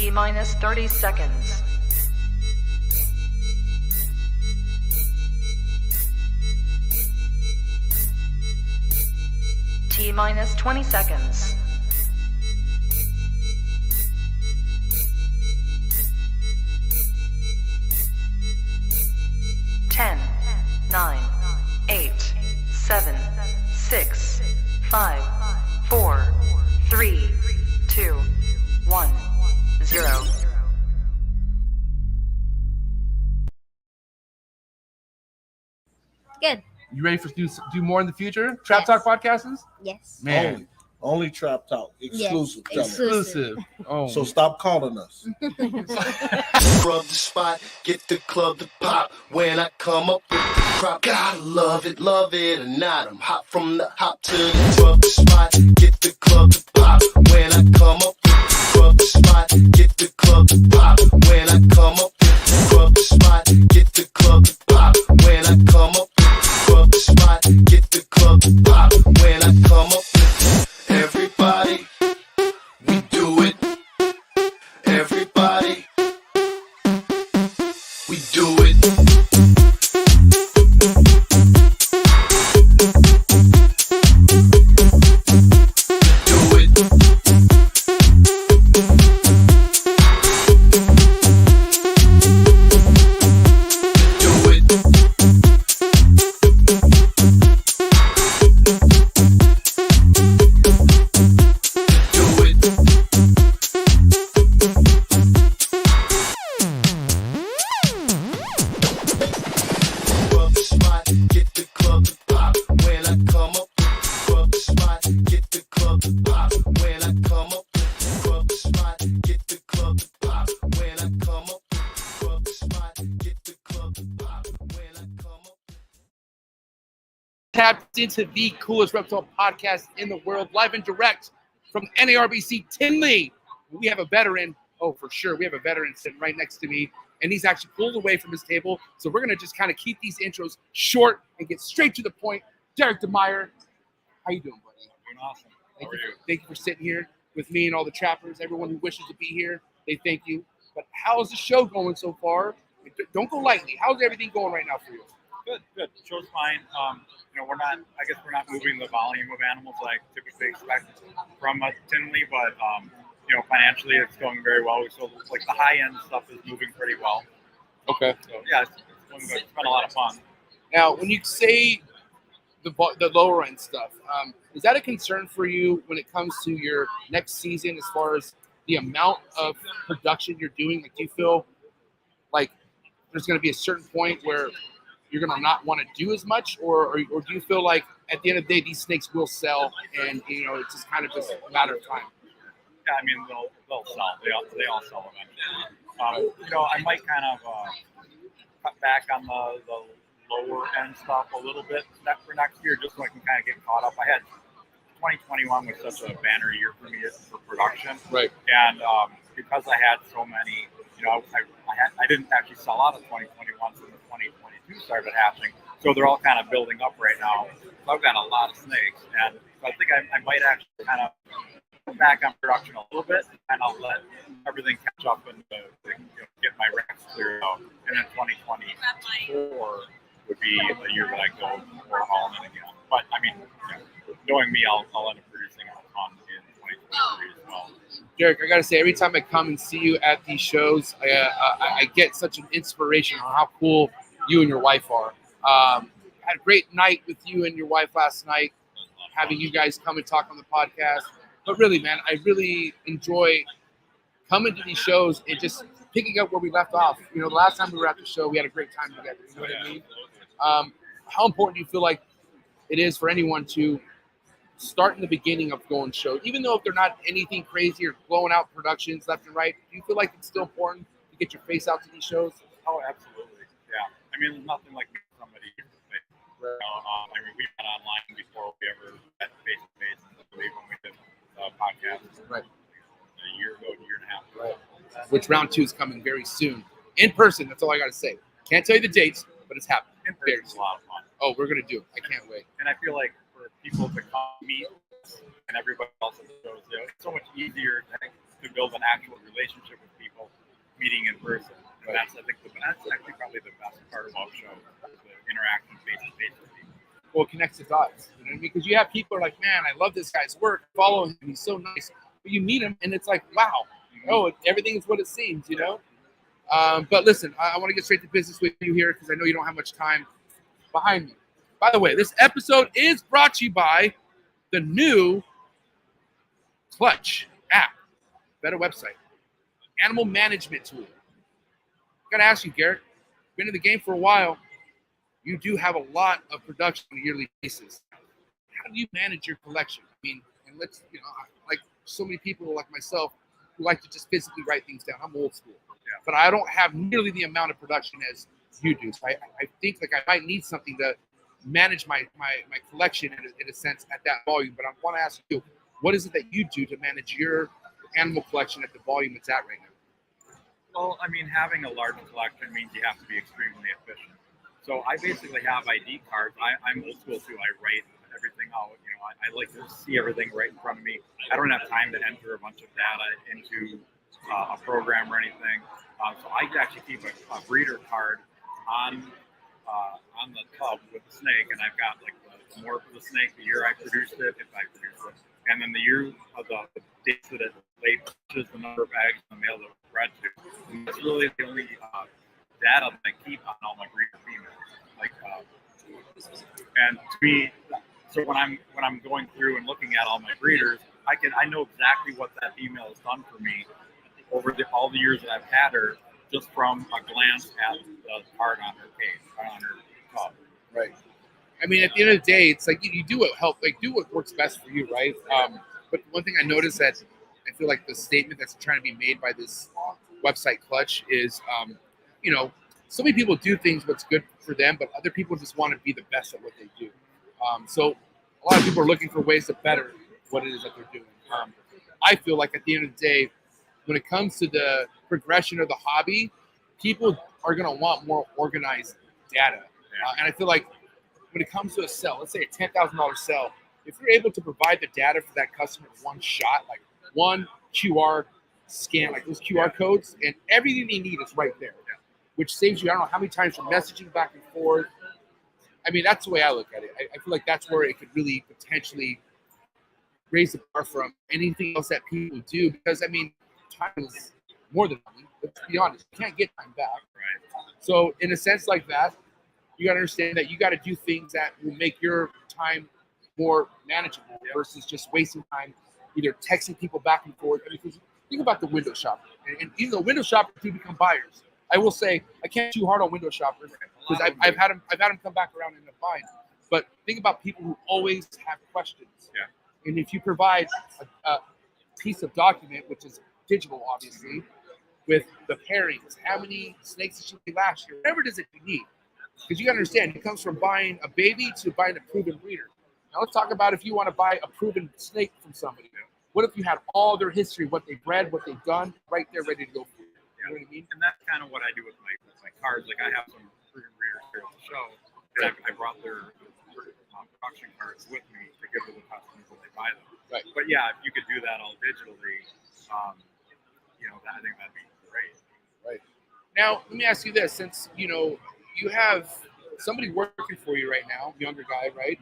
T-minus 30 seconds. T-minus 20 seconds. 10, 9, 8, 7, 6, 5, 4, 3, 2, 1, 0. Good. You ready for do more in the future? Trap Talk Podcasters? Yes. Man. Only Trap Talk. Exclusive. Yes. Exclusive. Oh. So stop calling us. Rub the spot, get the club to pop. When I come up with the crop, gotta love it or not. I'm hot from the hop to the rub the spot, get the club to pop. When I come up with the rub the spot, get the club to pop. When I come up with the rub the spot, get the club to pop. When I come up with the rub the spot, get the club to pop. When I come up with everybody, we do it. Everybody, we do it. Do it. Do it. Do it. Rub the spot, get the club to pop. When I come up with the rub the spot, get the club to pop. When I come up with the rub the spot, get the club to pop. When I come up with the rub the spot, get the club to pop. When I come up. Tapped into the coolest reptile podcast in the world, live and direct from NARBC Tinley. We have a veteran. Oh, for sure. We have a veteran sitting right next to me, and he's actually pulled away from his table. So we're going to just kind of keep these intros short and get straight to the point. Derek DeMeyer, how you doing, buddy? Doing awesome. Thank you for sitting here with me and all the trappers, everyone who wishes to be here. They thank you. But how's the show going so far? Don't go lightly. How's everything going right now for you? Good. The show's fine. We're not moving the volume of animals that I typically expect from Tinley, but financially it's going very well. So like the high end stuff is moving pretty well. Okay. So yeah, it's going good. It's been a lot of fun. Now, when you say the lower end stuff, is that a concern for you when it comes to your next season as far as the amount of production you're doing? Like, do you feel like there's going to be a certain point where you're going to not want to do as much, or do you feel like at the end of the day these snakes will sell and it's just kind of just a matter of time? Yeah, I mean they'll sell. They all sell eventually. I might kind of cut back on the lower end stuff a little bit for next year, just so I can kind of get caught up. I had 2021 was such a banner year for me for production, right? And because I had so many, I didn't actually sell out of 2021, so the 2022 started happening. So they're all kind of building up right now. So I've got a lot of snakes, and so I think I might actually kind of come back on production a little bit, and I'll let everything catch up and get my racks cleared out. And then 2024 would be a year that I go more all in again. But I mean, knowing me, I'll end up producing a ton in 2023 as well. Derek, I gotta say, every time I come and see you at these shows, I get such an inspiration on how cool you and your wife are. Had a great night with you and your wife last night, having you guys come and talk on the podcast. But really, man, I really enjoy coming to these shows and just picking up where we left off. The last time we were at the show, we had a great time together. You know what I mean? How important do you feel like it is for anyone to start in the beginning of going shows, even though if they're not anything crazy or blowing out productions left and right? Do you feel like it's still important to get your face out to these shows? Oh, absolutely. Yeah. I mean, there's nothing like meeting somebody face to face. We met online before we ever met face to face. I believe when we did the podcast, right, a year and a half ago. Right. Which round 2 is coming very soon, in person. That's all I got to say. Can't tell you the dates, but it's happening. In person is a lot of fun. Oh, we're gonna do it. I can't wait. And I feel like for people to come meet and everybody else at the shows, it's so much easier to to build an actual relationship with people, meeting in person. And that's, I think, that's actually probably the best part about shows, the interaction face to face with people. Well, it connects the dots. You know what I mean? Because you have people who are like, man, I love this guy's work. Follow him. He's so nice. But you meet him, and it's like, wow. Oh, everything is what it seems, you know? But listen, I want to get straight to business with you here because I know you don't have much time behind me. By the way, this episode is brought to you by the new Clutch app, better website, animal management tool. Got to ask you, Garrett, been in the game for a while. You do have a lot of production on a yearly basis. How do you manage your collection? I mean, and let's, you know, like so many people like myself who like to just physically write things down. I'm old school, but I don't have nearly the amount of production as you do. So I think like I might need something to manage my collection in a sense at that volume. But I want to ask you, what is it that you do to manage your animal collection at the volume it's at right now? Well, I mean, having a large collection means you have to be extremely efficient. So I basically have ID cards. I'm old school too. I write everything out. You know, I like to see everything right in front of me. I don't have time to enter a bunch of data into a program or anything. So I actually keep a breeder card on the tub with the snake, and I've got like the Morph of the snake, the year I produced it, if I produced it, and then the year of the dates that it laid, which is the number of eggs the male that was bred to. And that's really the only data that I keep on all my breeder females. Like, and to me, so when I'm going through and looking at all my breeders, I know exactly what that female has done for me over all the years that I've had her, just from a glance at the card on her cage, on her tub. Right. I mean, at the end of the day, it's like you do what works best for you, right? But one thing I noticed that I feel like the statement that's trying to be made by this website Clutch is, you know, so many people do things what's good for them, but other people just want to be the best at what they do. So a lot of people are looking for ways to better what it is that they're doing. I feel like at the end of the day, when it comes to the progression of the hobby, people are going to want more organized data. And I feel like when it comes to a sell, let's say a $10,000 sell, if you're able to provide the data for that customer in one shot, like one QR scan, like those QR codes, and everything they need is right there, which saves you, I don't know how many times from messaging back and forth. I mean, that's the way I look at it. I feel like that's where it could really potentially raise the bar from anything else that people do, because I mean, time is more than money. Let's be honest, you can't get time back. Right. So in a sense like that, you got to understand that you got to do things that will make your time more manageable versus just wasting time either texting people back and forth. I mean, because think about the window shopper, and even though window shoppers do become buyers, I will say I can't too hard on window shoppers because I've had them come back around and buying. But think about people who always have questions. Yeah. And if you provide a piece of document, which is digital, obviously, with the pairings, how many snakes did you get last year, whatever it is that you need. Because you got to understand, it comes from buying a baby to buying a proven breeder. Now let's talk about if you want to buy a proven snake from somebody. What if you had all their history, what they've bred, what they've done, right there, ready to go for you? You know what I mean? And that's kind of what I do with my cards. Like I have some proven breeders here at the show, and I brought their production cards with me to give to the customers when they buy them. Right. But yeah, if you could do that all digitally, you know, I think that'd be great. Right. Now, let me ask you this: since you know you have somebody working for you right now, younger guy, right?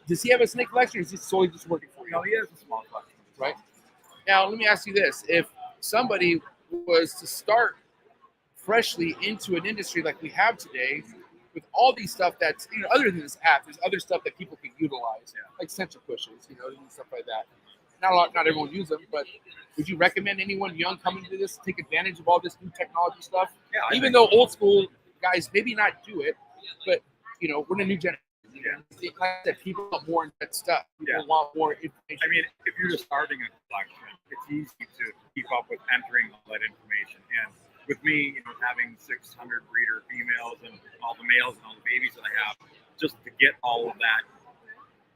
Does he have a snake collection, or is he solely just working for you? No, he has a small collection. Right. Now, let me ask you this: if somebody was to start freshly into an industry like we have today, with all these stuff that's, you know, other than this app, there's other stuff that people can utilize, like sensor pushes, you know, and stuff like that. Not everyone uses them, but would you recommend anyone young coming to this take advantage of all this new technology stuff? Yeah, even though old school guys maybe not do it, but you know, we're in a new generation. You know, that people want more in that stuff. People want more information. I mean, if you're just starting a collection, it's easy to keep up with entering all that information. And with me, you know, having 600 breeder females and all the males and all the babies that I have, just to get all of that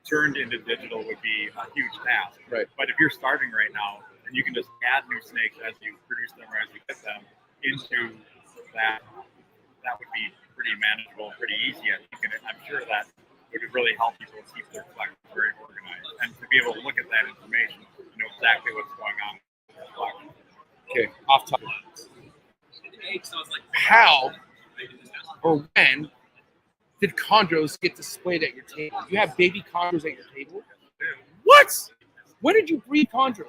turned into digital would be a huge task. Right. But if you're starting right now, and you can just add new snakes as you produce them or as you get them into that, that would be pretty manageable, pretty easy. I think, and I'm sure that it would really help people keep their collections very organized, and to be able to look at that information, you know exactly what's going on with the collection. Okay, off topic. How or when did chondros get displayed at your table? You have baby chondros at your table? What? When did you breed chondros?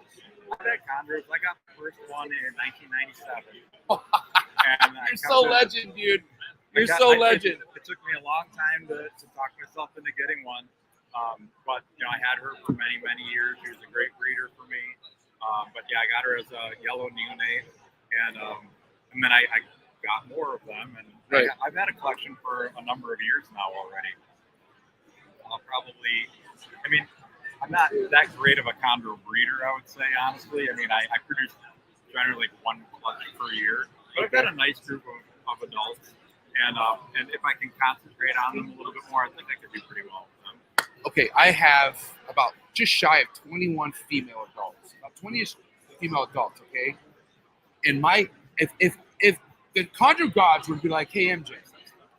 I had chondros. I got the first one in 1997. And You're so legend, dude. You're so legend. It took me a long time to talk myself into getting one. But I had her for many, many years. She was a great breeder for me. But yeah, I got her as a yellow neonate, and then I got more of them, and right. I've had a collection for a number of years now already. I'll probably, I'm not that great of a chondro breeder, I would say, honestly. I produce generally like one clutch per year, but I've got a nice group of adults, and if I can concentrate on them a little bit more, I think I could do pretty well with them. Okay, I have about just shy of 21 female adults, about 20-ish female adults. Okay, and if the chondro gods would be like, hey MJ,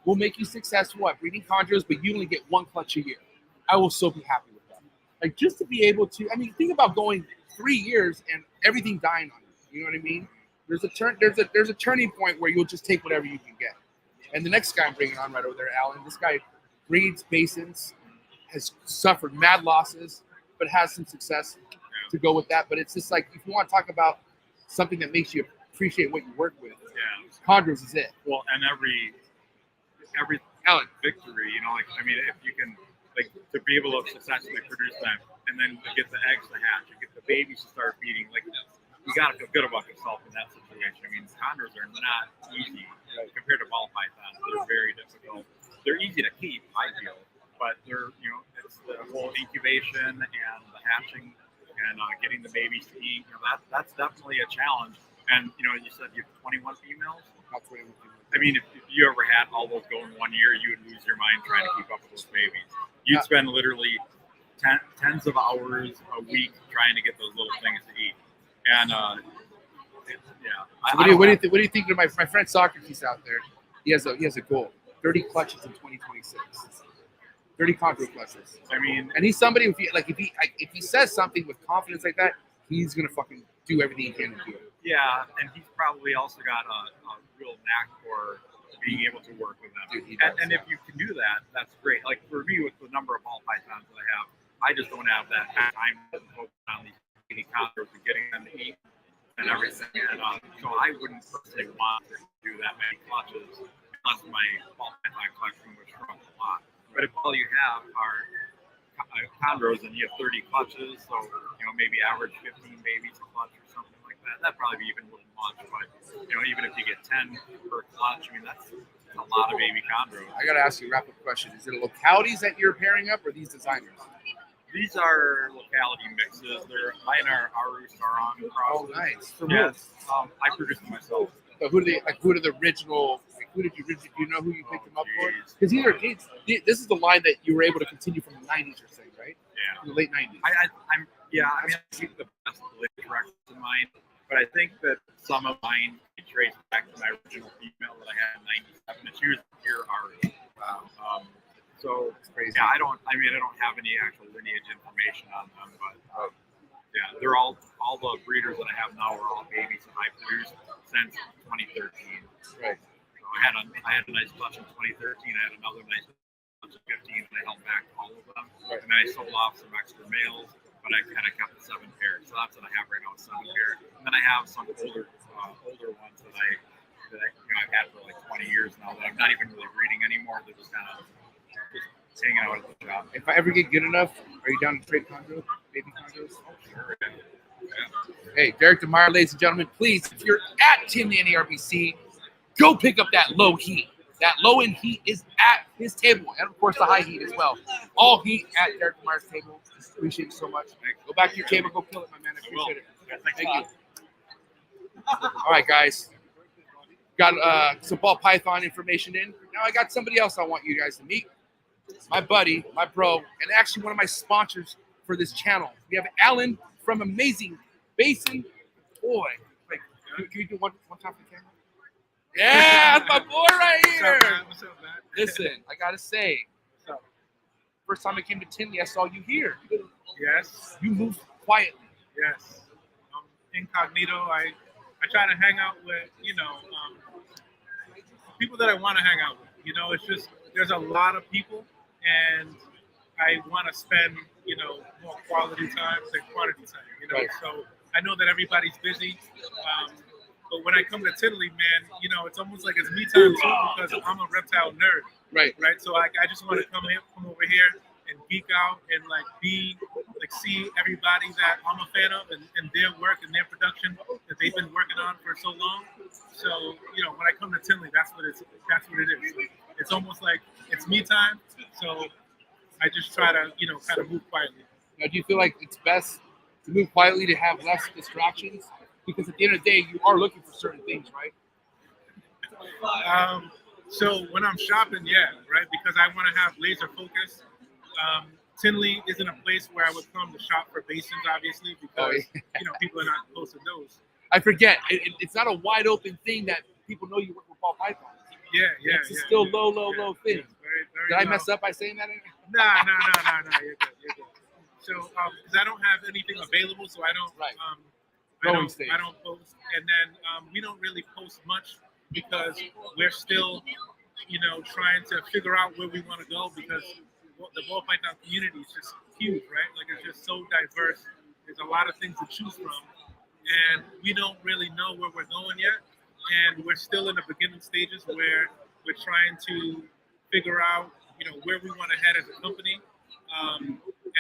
we'll make you successful at breeding chondros, but you only get one clutch a year, I will so be happy with that. Like, just to be able to, think about going 3 years and everything dying on you. You know what I mean? There's a turning point where you'll just take whatever you can get. And the next guy I'm bringing on right over there, Alan, this guy breeds basins, has suffered mad losses, but has some success to go with that. But it's just like, if you want to talk about something that makes you appreciate what you work with, chondros is it. Well, and every Alan victory, if you can, to be able to successfully produce them, and then get the eggs to hatch, and get the babies to start feeding, you gotta feel good about yourself in that situation. Chondros are not easy compared to ball pythons. They're very difficult. They're easy to keep, I feel, but they're, it's the whole incubation and the hatching and getting the babies to eat. That's definitely a challenge. And you said you have 21 females. About 21 females. If you ever had all those go in 1 year, you would lose your mind trying to keep up with those babies. You'd spend literally tens of hours a week trying to get those little things to eat. And So what do you think of my friend Socrates out there? He has a goal: 30 clutches in 2026. 30 chondro clutches. And he's somebody, if he says something with confidence like that, he's gonna fucking do everything he can to do it. Yeah, and he's probably also got a real knack for being able to work with them. Dude, and if you can do that, that's great. Like for me, with the number of ball pythons that I have, I just don't have that time to focus on these chondros and getting them to eat and everything. And so I wouldn't personally want to do that many clutches unless my ball python collection was shrunk a lot. But if all you have are chondros and you have 30 clutches, so maybe average 15 babies a clutch or something like that, that'd probably be even a little much. But even if you get 10 per clutch, that's a lot of baby chondros. I gotta ask you a wrap-up question: is it localities that you're pairing up, or these designers? These are locality mixes. Mine are Aru Sarong crosses. Oh, nice. Yes, I produced them myself. So who are the original? Who did you? Do you know who you picked them up for? Because this is the line that you were able to continue from the 90s, you're saying, right? Yeah. From the late 90s. I keep the best latest records in mind, but I think that some of mine trace back to my original female that I had in '97. It's usually pure Aru. Wow. So it's crazy. Yeah, I don't have any actual lineage information on them, but they're all the breeders that I have now are all babies that I produced since 2013. Right. So I had a nice clutch in 2013. I had another nice clutch in 15, and I held back all of them. Right. And then I sold off some extra males, but I kind of kept the 7 pairs. So that's what I have right now, 7 pairs. And then I have some older ones that I've had for like 20 years now that I'm not even really breeding anymore. They're just kind of hanging out at the shop. If I ever get good enough, are you down to trade chondros, baby chondros? Oh, sure. Yeah. Hey, Derek DeMar, ladies and gentlemen, please, if you're at Tinley NARBC, go pick up that low heat. That low end heat is at his table, and of course the high heat as well. All heat at Derek DeMar's table. Appreciate it so much. Go back to your table, go kill it, my man. I appreciate it. Thank you. All right, guys. Got some ball python information in. Now I got somebody else I want you guys to meet. My buddy, my bro, and actually one of my sponsors for this channel. We have Alan from Amazing Basin. Boy, can you do one time for the camera? Yeah, that's my boy right here. What's up, man? Listen, I gotta say, first time I came to Tinley, I saw you here. Yes. You moved quietly. Yes. Incognito. I I try to hang out with, people that I want to hang out with. It's just, there's a lot of people, and I want to spend, more quality time than quantity time, Right. So I know that everybody's busy. But when I come to Tinley, man, it's almost like it's me time too, because I'm a reptile nerd. Right. So I just want to come over here and geek out and see everybody that I'm a fan of and their work and their production that they've been working on for so long. So when I come to Tinley, that's what it is. It's almost like it's me time. So I just try to kind of move quietly. Now, do you feel like it's best to move quietly to have less distractions? Because at the end of the day, you are looking for certain things, right? So when I'm shopping, right, because I want to have laser focus. Tinley isn't a place where I would come to shop for basins, obviously, because people are not close to those. I forget. It's not a wide open thing that people know you work with ball pythons. It's still low thing. Very Did I low. mess up by saying that? No. You're good. So, because I don't have anything available, so I don't. Right. I don't post, and then we don't really post much because we're still, trying to figure out where we want to go, because the ball python community is just huge, right? Like, it's just so diverse. There's a lot of things to choose from, and we don't really know where we're going yet. And we're still in the beginning stages where we're trying to figure out, where we want to head as a company,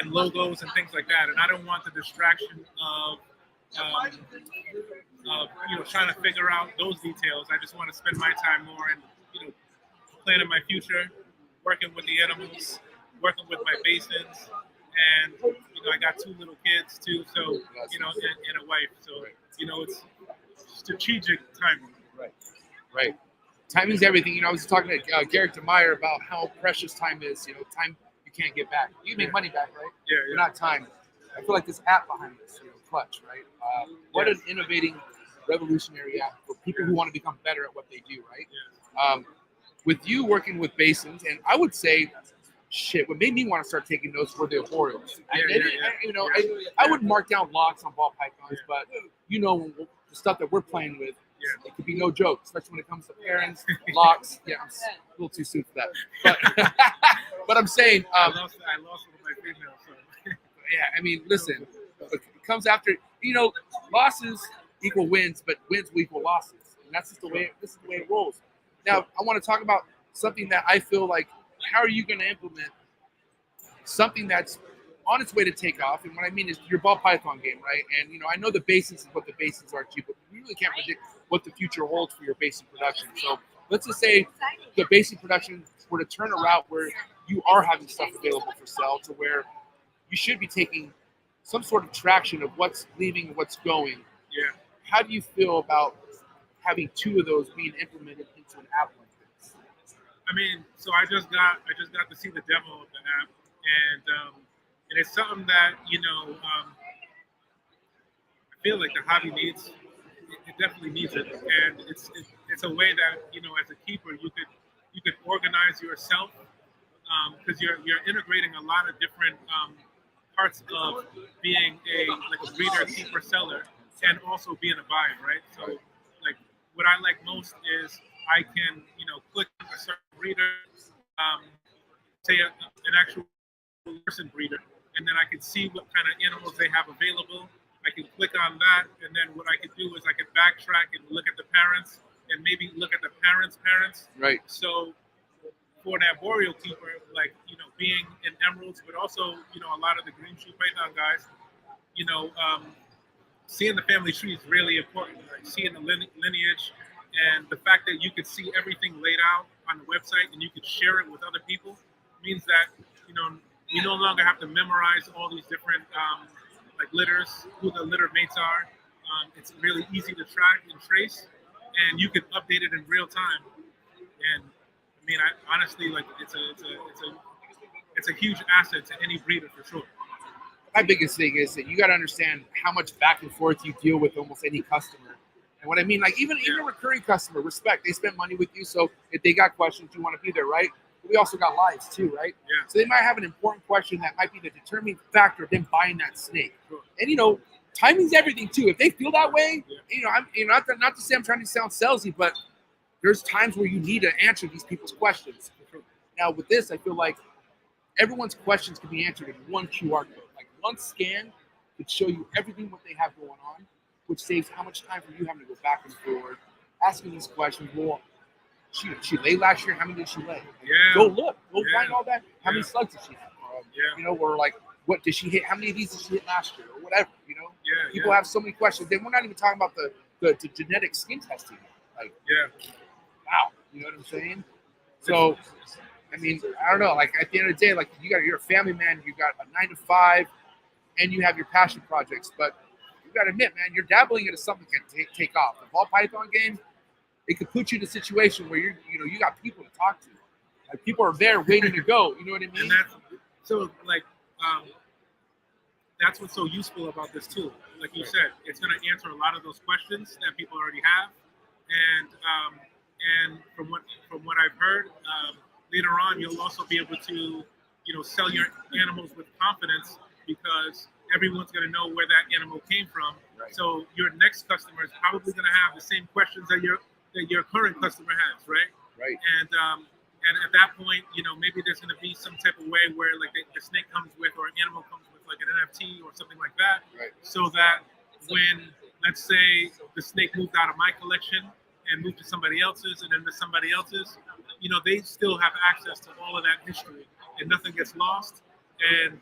and logos and things like that. And I don't want the distraction of trying to figure out those details. I just want to spend my time more in, planning my future, working with the animals, working with my basins, and I got 2 little kids too, so and a wife. So it's strategic timing. Right. Timing's everything. I was talking to Garrett DeMeyer about how precious time is. Time you can't get back. You can make money back, right? Yeah. Not time. I feel like this app behind this, Clutch, right? What an innovating, revolutionary app for people who want to become better at what they do, right? Yeah. With you working with basins, and I would say, what made me want to start taking notes were the arboreals. I would mark down locks on ball pythons, but the stuff that we're playing with, it could be no joke, especially when it comes to parents, locks. Yeah, I'm a little too soon for that. But but I'm saying, I lost one of my females. So. Listen, it comes after. Losses equal wins, but wins will equal losses, and that's just the way. This is the way it rolls. Now, I want to talk about something that I feel like. How are you going to implement something that's on its way to take off? And what I mean is your ball python game, right? And I know the basics is what the basics are too, but we really can't predict what the future holds for your basic production. So let's just say the basic production were to turn a route where you are having stuff available for sale, to where you should be taking some sort of traction of what's leaving and what's going. Yeah. How do you feel about having 2 of those being implemented into an app like this? So I just got to see the demo of the app, and it's something that I feel like the hobby needs. It definitely needs it, and it's a way that as a keeper you could organize yourself, because you're integrating a lot of different parts of being a breeder, keeper, seller, and also being a buyer, right? So what I like most is I can click on a certain breeder, say an actual person breeder, and then I can see what kind of animals they have available. I can click on that, and then what I can do is I can backtrack and look at the parents, and maybe look at the parents' parents. Right. So for an arboreal keeper, being in emeralds, but also a lot of the green shoe python guys, seeing the family tree is really important. Like seeing the lineage, and the fact that you could see everything laid out on the website and you could share it with other people means that you no longer have to memorize all these different litters, who the litter mates are. It's really easy to track and trace, and you can update it in real time. And I honestly, it's a huge asset to any breeder for sure. My biggest thing is that you got to understand how much back and forth you deal with almost any customer. And what I mean, even a recurring customer, respect, they spend money with you. So if they got questions, you want to be there, right? But we also got lives too, right? Yeah. So they might have an important question that might be the determining factor of them buying that snake. Sure. And timing's everything too. If they feel that way, I'm not to say I'm trying to sound salesy, but there's times where you need to answer these people's questions. Now with this, I feel like everyone's questions can be answered in one QR code. Like one scan could show you everything what they have going on, which saves how much time for you having to go back and forth, asking these questions. Well, she laid last year. How many did she lay? Go look. Go find all that. How many slugs did she have? We're like, what did she hit? How many of these did she hit last year? Or whatever, People have so many questions. Then we're not even talking about the genetic skin testing. Like, wow. You know what I'm saying? So, I mean, I don't know. Like, at the end of the day, like, you're a family man. You got a 9 to 5, and you have your passion projects. But you got to admit, man, you're dabbling into something that can take off. The ball python game, it could put you in a situation where you got people to talk to. Like, people are there waiting to go. You know what I mean? And that's what's so useful about this tool. Like you said, it's going to answer a lot of those questions that people already have. And from what I've heard, later on you'll also be able to sell your animals with confidence, because everyone's going to know where that animal came from. So your next customer is probably going to have the same questions that your current customer has, right? And at that point, maybe there's going to be some type of way where like the snake comes with, or an animal comes with, like an NFT or something like that, so that when, let's say, the snake moved out of my collection and moved to somebody else's, and then to somebody else's, they still have access to all of that history, and nothing gets lost, and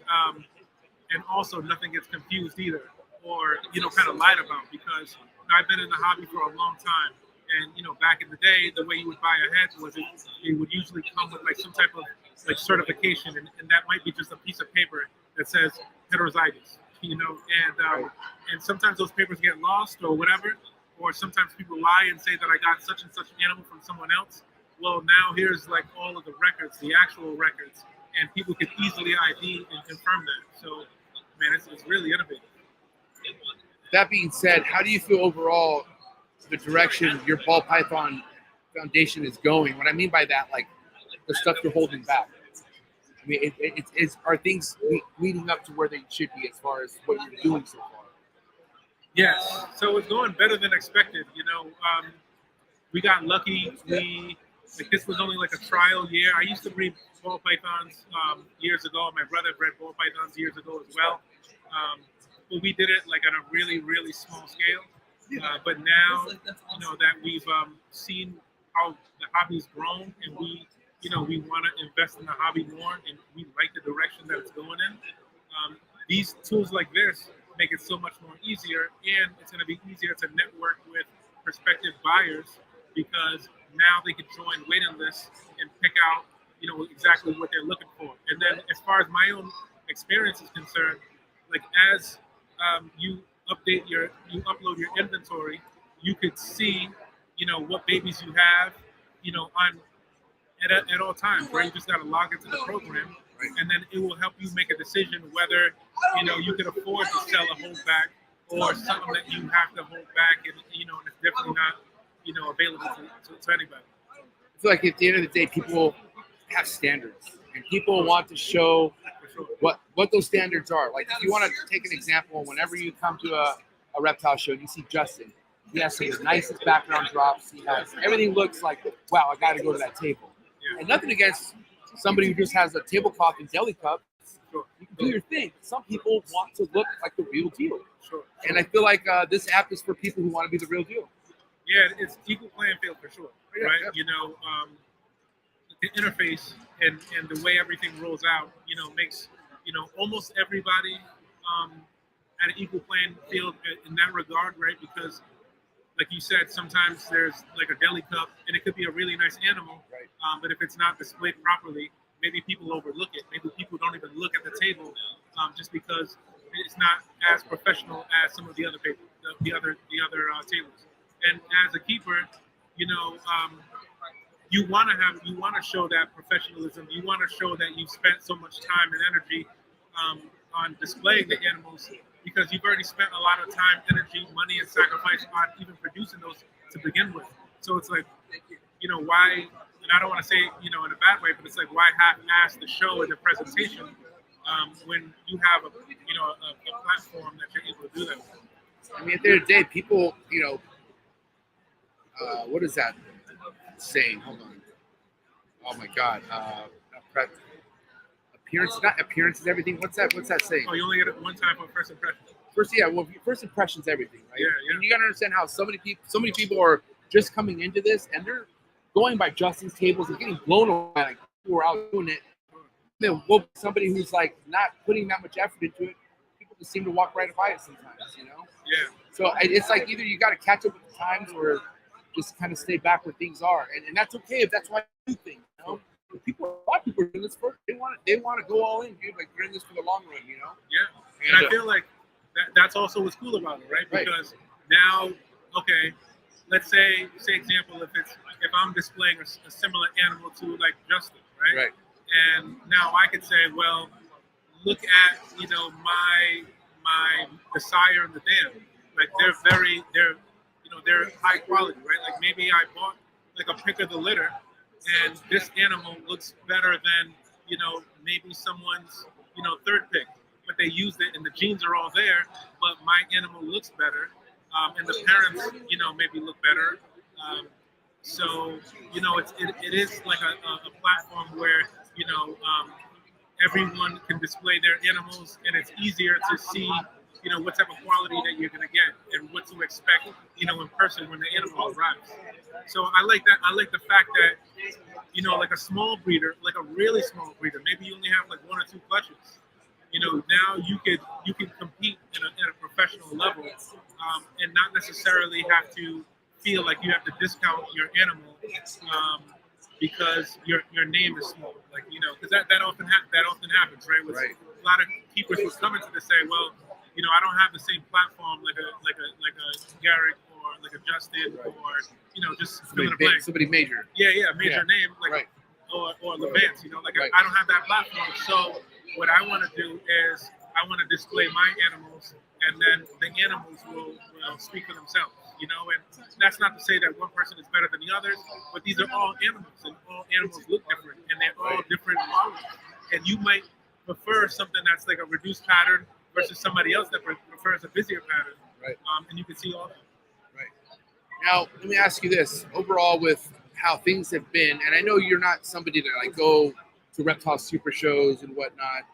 also nothing gets confused either, or kind of lied about, because I've been in the hobby for a long time. And back in the day, the way you would buy a head was it would usually come with like some type of like certification, and that might be just a piece of paper that says heterozygous, and sometimes those papers get lost or whatever, or sometimes people lie and say that I got such and such animal from someone else. Well, now here's like all of the records, the actual records, and people can easily ID and confirm that. So, man, it's really innovative. That being said, how do you feel overall the direction your ball python foundation is going? What I mean by that, like the stuff you're holding back. I mean, are things leading up to where they should be as far as what you're doing so far? Yes. So it's going better than expected. We got lucky. This was only like a trial year. I used to breed ball pythons years ago. My brother bred ball pythons years ago as well. But we did it like on a really, really small scale. But now, that we've seen how the hobby's grown, and we want to invest in the hobby more, and we like the direction that it's going in. These tools like this make it so much more easier, and it's going to be easier to network with prospective buyers, because now they can join waiting lists and pick out, exactly what they're looking for. And then, as far as my own experience is concerned, like as you upload your inventory, you could see, what babies you have, at all times, right? You just got to log into the program, and then it will help you make a decision whether, you can afford to sell a holdback, or something that you have to hold back, and it's definitely not, available to anybody. I feel like at the end of the day, people have standards, and people want to show what those standards are. Like, if you want to take an example, whenever you come to a reptile show, you see Justin. He has some of the nicest background drops. He has everything looks like, wow, I got to go to that table. And nothing against somebody who just has a tablecloth and deli cup. You can do your thing. Some people want to look like the real deal. And I feel like this app is for people who want to be the real deal. Yeah, it's equal playing field for sure, right? The interface and the way everything rolls out, makes, almost everybody at an equal playing field in that regard, right? Because, like you said, sometimes there's like a deli cup, and it could be a really nice animal, but if it's not displayed properly, maybe people overlook it. Maybe people don't even look at the table, just because it's not as professional as some of the other people, the other tables. And as a keeper, you want to show that professionalism. You want to show that you've spent so much time and energy on displaying the animals, because you've already spent a lot of time, energy, money, and sacrifice on even producing those to begin with. So it's like, why? And I don't want to say, in a bad way, but it's like, why half-ass the show and the presentation when you have a platform that you're able to do that with. I mean, at the end of the day, people, what is that saying? Hold on. Oh my God. Appearance is everything. What's that saying? Oh, you only get it one time for first impression. First impression's everything, right? Yeah. And you gotta understand how so many people are just coming into this and they're going by Justin's tables and getting blown away like people are out doing it. Then somebody who's like not putting that much effort into it, people just seem to walk right by it sometimes, Yeah. So it's like either you got to catch up with the times or just kind of stay back where things are, and that's okay if that's why you do things. A lot of people are doing this for they want to go all in, dude. Like they're in this for the long run, Yeah. And I feel like that's also what's cool about it, right? Because now, okay, let's say example, if I'm displaying a similar animal to like Justin, right? Right. And now I could say, well, look at the sire and the dam. Like they're high quality, right? Like maybe I bought like a pick of the litter, and this animal looks better than maybe someone's third pick, but they used it and the genes are all there, but my animal looks better, and the parents maybe look better. So it is like a platform where everyone can display their animals, and it's easier to see what type of quality that you're going to get and what to expect in person when the animal arrives. So I like that. I like the fact that like a small breeder, like a really small breeder, maybe you only have like 1 or 2 clutches. Now you can compete at a professional level, and not necessarily have to feel like you have to discount your animal because your name is small, like because that often happens, right? With a lot of keepers who come into this say, well, I don't have the same platform like a Garrett or like a Justin or just somebody major. Major name like or Levance, I don't have that platform. So what I want to do is I want to display my animals, and then the animals will speak for themselves. And that's not to say that one person is better than the others, but these are all animals, and all animals look different, and they're all different qualities. And you might prefer something that's like a reduced pattern versus somebody else that prefers a busier pattern. Right. And you can see all that. Right. Now, let me ask you this. Overall, with how things have been, and I know you're not somebody to like go to reptile super shows and whatnot,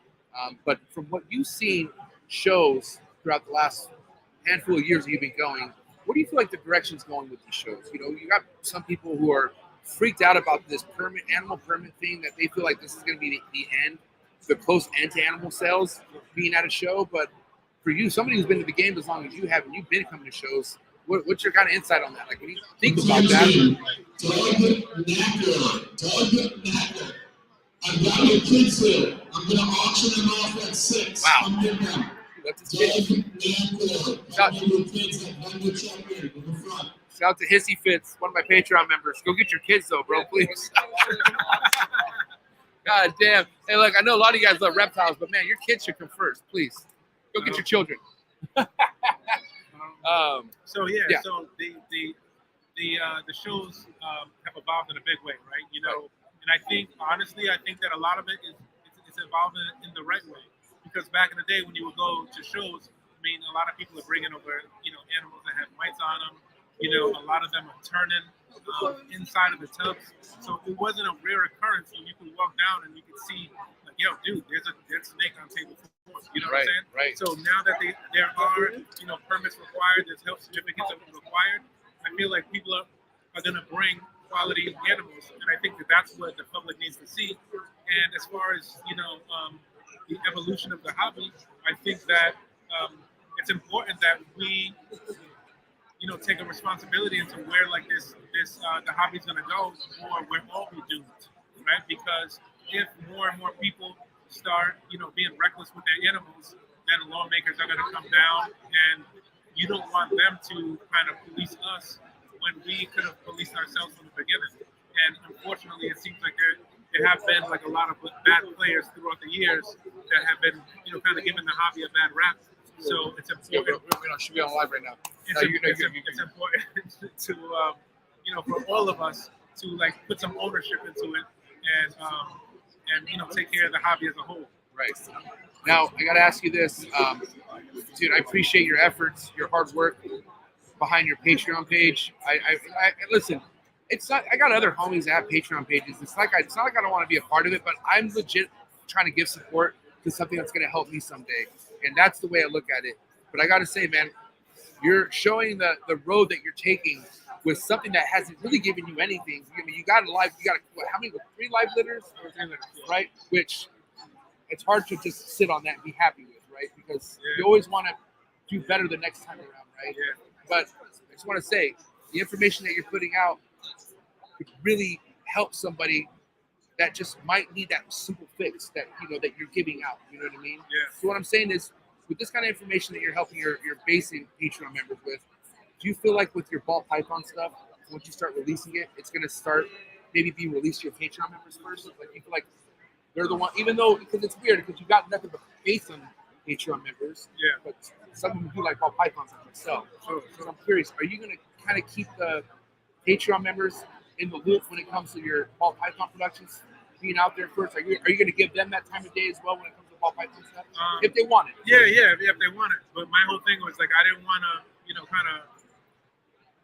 but from what you've seen shows throughout the last handful of years that you've been going, what do you feel like the direction's going with these shows? You got some people who are freaked out about this animal permit thing, that they feel like this is going to be the end, the close end to animal sales being at a show. But for you, somebody who's been to the game as long as you have, and you've been coming to shows, what's your kind of insight on that? Like, what do you think about that? Doug, I've got your kids here. I'm going to auction them off at 6. Wow. Come get them. Shout out to Hissy Fitz, one of my Patreon members. Go get your kids though, bro, please. God damn. Hey, look, I know a lot of you guys love reptiles, but man, your kids should come first, please. Go get your children. So So the shows have evolved in a big way, right? And I think honestly, I think that a lot of it is evolving in the right way. Because back in the day when you would go to shows, I mean, a lot of people are bringing over, animals that have mites on them. A lot of them are turning inside of the tubs. So it wasn't a rare occurrence when you could walk down and you could see, like, yo, dude, there's a dead snake on table 4. You know what I'm saying? Right. So now that there are, permits required, there's health certificates required, I feel like people are going to bring quality animals. And I think that's what the public needs to see. And as far as, the evolution of the hobby, I think that it's important that we, take a responsibility into where like the hobby's gonna go, or we'll all be doomed, right? Because if more and more people start, being reckless with their animals, then lawmakers are gonna come down, and you don't want them to kind of police us when we could have policed ourselves from the beginning. And unfortunately, it seems like there have been like a lot of bad players throughout the years that have been, kind of giving the hobby a bad rap. So it's important. Should be on live right now. It's important to, for all of us to like put some ownership into it and take care of the hobby as a whole. Right. Now, I got to ask you this. Dude, I appreciate your efforts, your hard work behind your Patreon page. I listen, it's not, I got other homies that have Patreon pages. It's not like I don't want to be a part of it, but I'm legit trying to give support to something that's going to help me someday. And that's the way I look at it. But I got to say, man, you're showing the road that you're taking with something that hasn't really given you anything. I mean, you got how many, 3 live litters? 3 litters, right? Which it's hard to just sit on that and be happy with, right? Because you always want to do better the next time around, right? Yeah. But I just want to say, the information that you're putting out could really help somebody that just might need that simple fix that that you're giving out. You know what I mean? Yeah. So what I'm saying is, with this kind of information that you're helping your basic Patreon members with, do you feel like with your ball python stuff, once you start releasing it, it's going to start maybe being released to your Patreon members first? Like you feel like they're the one, even though, because it's weird because you got nothing but faith on Patreon members. Yeah. But some of them do like ball pythons like myself. So I'm curious, are you going to kind of keep the Patreon members in the loop when it comes to your ball python productions being out there first? Are you going to give them that time of day as well when it comes to ball python stuff? If they want it. Yeah, if they want it. But my whole thing was like, I didn't want to, kind of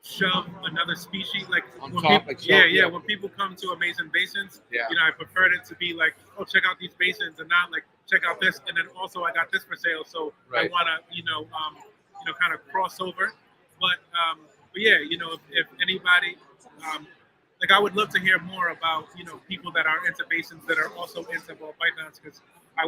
shove another species like on when top, people, when people come to Amazing Basins, I preferred it to be like, oh, check out these basins, and not like check out this, and then also I got this for sale, so I want to kind of cross over. But yeah, if anybody like, I would love to hear more about people that are into basins that are also into ball pythons, because I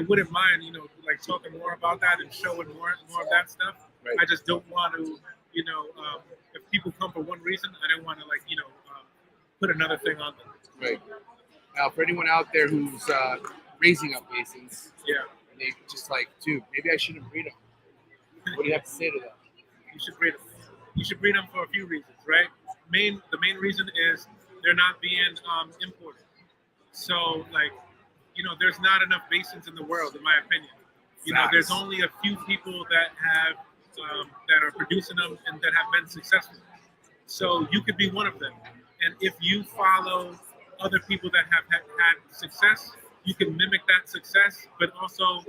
wouldn't mind like talking more about that and showing more of that stuff. Right. I just don't want to if people come for one reason, I don't want to put another thing on them. Right. Now, for anyone out there who's raising up basins, and they just like, dude, maybe I shouldn't breed them. What do you have to say to that? You should breed them. You should breed them for a few reasons, right? The main reason is they're not being imported. So, like, there's not enough basins in the world, in my opinion. There's only a few people that have that are producing them and that have been successful. So you could be one of them. And if you follow other people that have had success, you can mimic that success, but also,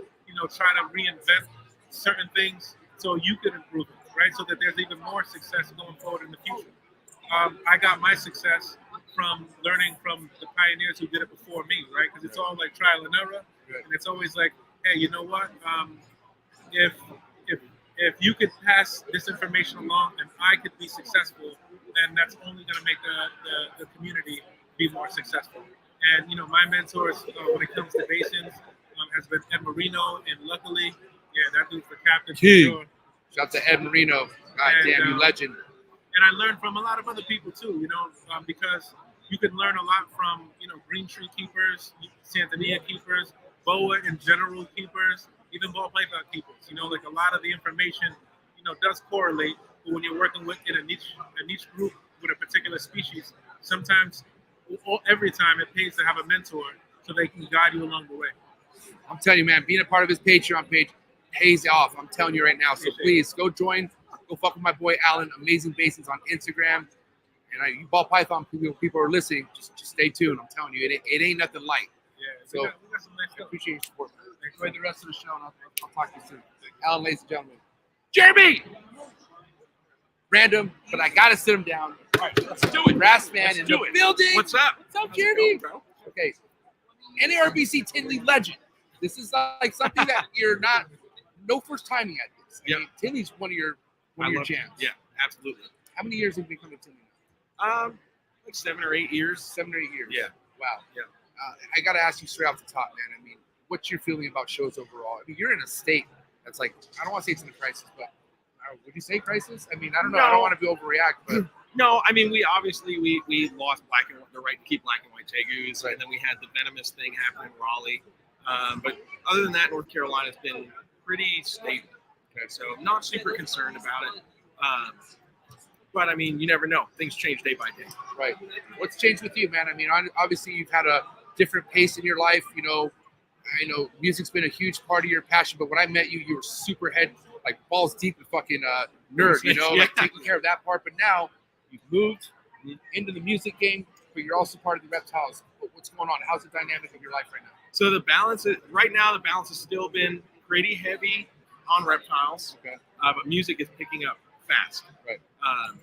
try to reinvent certain things so you can improve it, right? So that there's even more success going forward in the future. I got my success from learning from the pioneers who did it before me, right? Because it's all like trial and error, and it's always like, hey, you know what? If you could pass this information along and I could be successful, then that's only going to make the community be more successful. And my mentors when it comes to basins has been Ed Marino, and luckily, that dude's the captain. Sure. Shout out to Ed Marino. God damn, you legend. And I learned from a lot of other people too, because you can learn a lot from, green tree keepers, Santanilla keepers, boa and general keepers, even ball python keepers. Like a lot of the information, does correlate. But when you're working in a niche group with a particular species, sometimes, or every time, it pays to have a mentor so they can guide you along the way. I'm telling you, man, being a part of his Patreon page pays off. I'm telling you right now. So please go join. Go fuck with my boy Alan, Amazing Basins on Instagram. And you ball python people are listening, just stay tuned. I'm telling you, it ain't nothing light. Yeah. So we got some nice stuff. I appreciate your support. Enjoy the rest of the show, and I'll talk to you soon. Alan, ladies and gentlemen. Jeremy! Random, but I gotta sit him down. All right, let's do it. Grassman in the building. What's up? What's up, Jeremy? Bro? Okay. NARBC Tinley legend. This is like something that you're not, no first timing at this. I mean, Tinley's one of your jams. Yeah, absolutely. How many years have you been coming to Tinley now? Like 7 or 8 years. 7 or 8 years. Yeah. Wow. Yeah. I got to ask you straight off the top, man. I mean, what's your feeling about shows overall? I mean, you're in a state that's like, I don't want to say it's in a crisis, but would you say crisis? I mean, I don't know. No. I don't want to be overreact, but. No, I mean, we obviously lost the right to keep black and white tegus, and then we had the venomous thing happen in Raleigh. But other than that, North Carolina's been pretty stable. Okay, so I'm not super concerned about it. But I mean, you never know. Things change day by day. Right. What's changed with you, man? I mean, obviously you've had a different pace in your life. I know music's been a huge part of your passion, but when I met you, you were super like balls deep in fucking nerd, like taking care of that part. But now you've moved into the music game, but you're also part of the Reptiles. What's going on? How's the dynamic of your life right now? So the balance right now, the balance has still been pretty heavy on reptiles, but music is picking up fast. Right.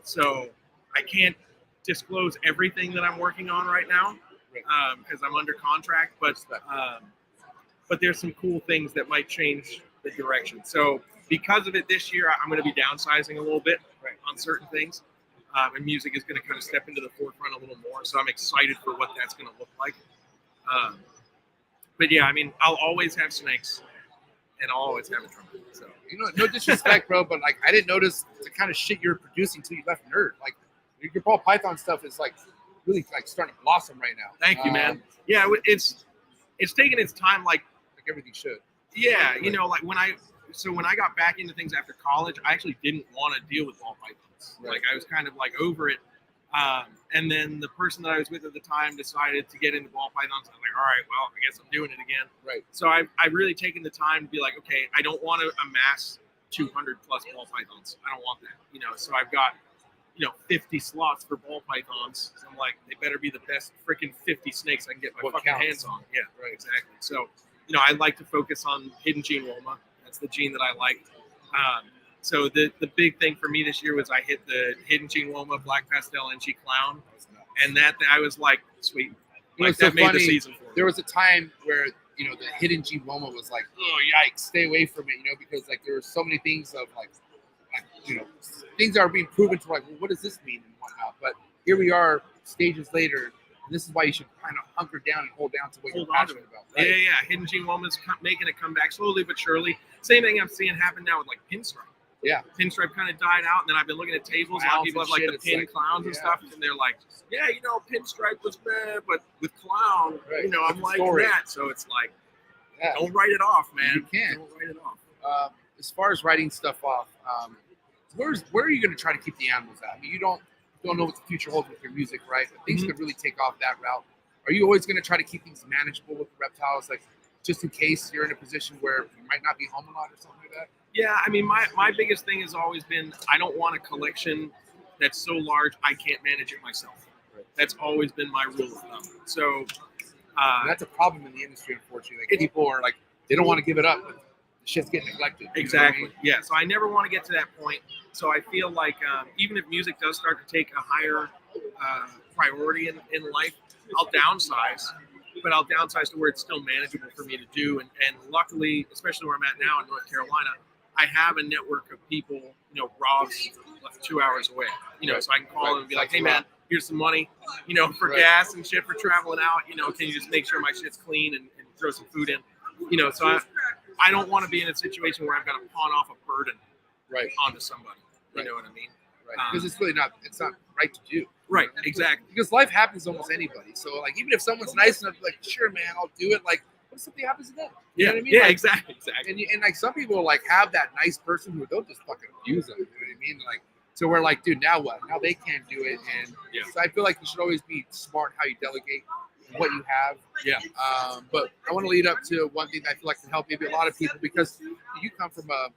So I can't disclose everything that I'm working on right now because I'm under contract, but there's some cool things that might change the direction. So because of it this year, I'm going to be downsizing a little bit on certain things. And music is going to kind of step into the forefront a little more. So I'm excited for what that's going to look like. But yeah, I mean, I'll always have snakes and I'll always have a trumpet. So, you know, no disrespect, bro, but like I didn't notice the kind of shit you're producing until you left Nerd. Like your ball python stuff is like really like starting to blossom right now. Thank you, man. Yeah, it's taken its time, like everything should. Yeah, you know, like when I got back into things after college, I actually didn't want to deal with ball pythons. Like I was kind of like over it. And then the person that I was with at the time decided to get into ball pythons. I was like, all right, well, I guess I'm doing it again. Right. So I've really taken the time to be like, okay, I don't want to amass 200 plus ball pythons. I don't want that, you know. So I've got, 50 slots for ball pythons. So I'm like, they better be the best freaking 50 snakes I can get my fucking hands on. Yeah, right, exactly. So, I like to focus on hidden gene Roma. That's the gene that I like. So the big thing for me this year was I hit the hidden gene Roma, black pastel, NG clown, and that I was like, sweet. Like that made the season for me. There was a time where the hidden gene Roma was like, oh yikes, stay away from it, because like there were so many things of like things are being proven to like, well, what does this mean and whatnot. But here we are, stages later. And this is why you should kind of hunker down and hold down to what you're passionate about. Right? Yeah. Hidden gene Roma's making a comeback slowly but surely. Same thing I'm seeing happen now with like pinstripe. Yeah, pinstripe kind of died out, and then I've been looking at tables. A lot of people have like the pin clowns and stuff, and they're like, yeah, pinstripe was bad, but with clown, I'm like that. So it's like, don't write it off, man. You can't. Don't write it off. As far as writing stuff off, where are you going to try to keep the animals at? I mean, you don't know what the future holds with your music, right? But things could really take off that route. Are you always going to try to keep things manageable with the reptiles, like just in case you're in a position where you might not be home a lot or something like that? Yeah, I mean, my biggest thing has always been I don't want a collection that's so large I can't manage it myself. Right. That's always been my rule of thumb. So that's a problem in the industry, unfortunately. Like people are like, they don't want to give it up, but the shit's getting neglected. Exactly. I mean? Yeah. So I never want to get to that point. So I feel like even if music does start to take a higher priority in life, I'll downsize. But I'll downsize to where it's still manageable for me to do. And luckily, especially where I'm at now in North Carolina, I have a network of people, Rob's 2 hours away, so I can call him and be like, hey man, here's some money, for gas and shit for traveling out, can you just make sure my shit's clean and throw some food in, so I don't want to be in a situation where I've got to pawn off a burden onto somebody, you know what I mean? Right. Because it's not right to do. Right, exactly. Because life happens to almost anybody. So like even if someone's nice enough, like, sure, man, I'll do it. Like, what if something happens to them? You know what I mean? Yeah, like, exactly. And like some people like have that nice person who they'll just fucking abuse them. You know what I mean? Like, so we're like, dude, now what? Now they can't do it. And so I feel like you should always be smart how you delegate what you have. Yeah. But I want to lead up to one thing that I feel like can help maybe a lot of people, because you come from a,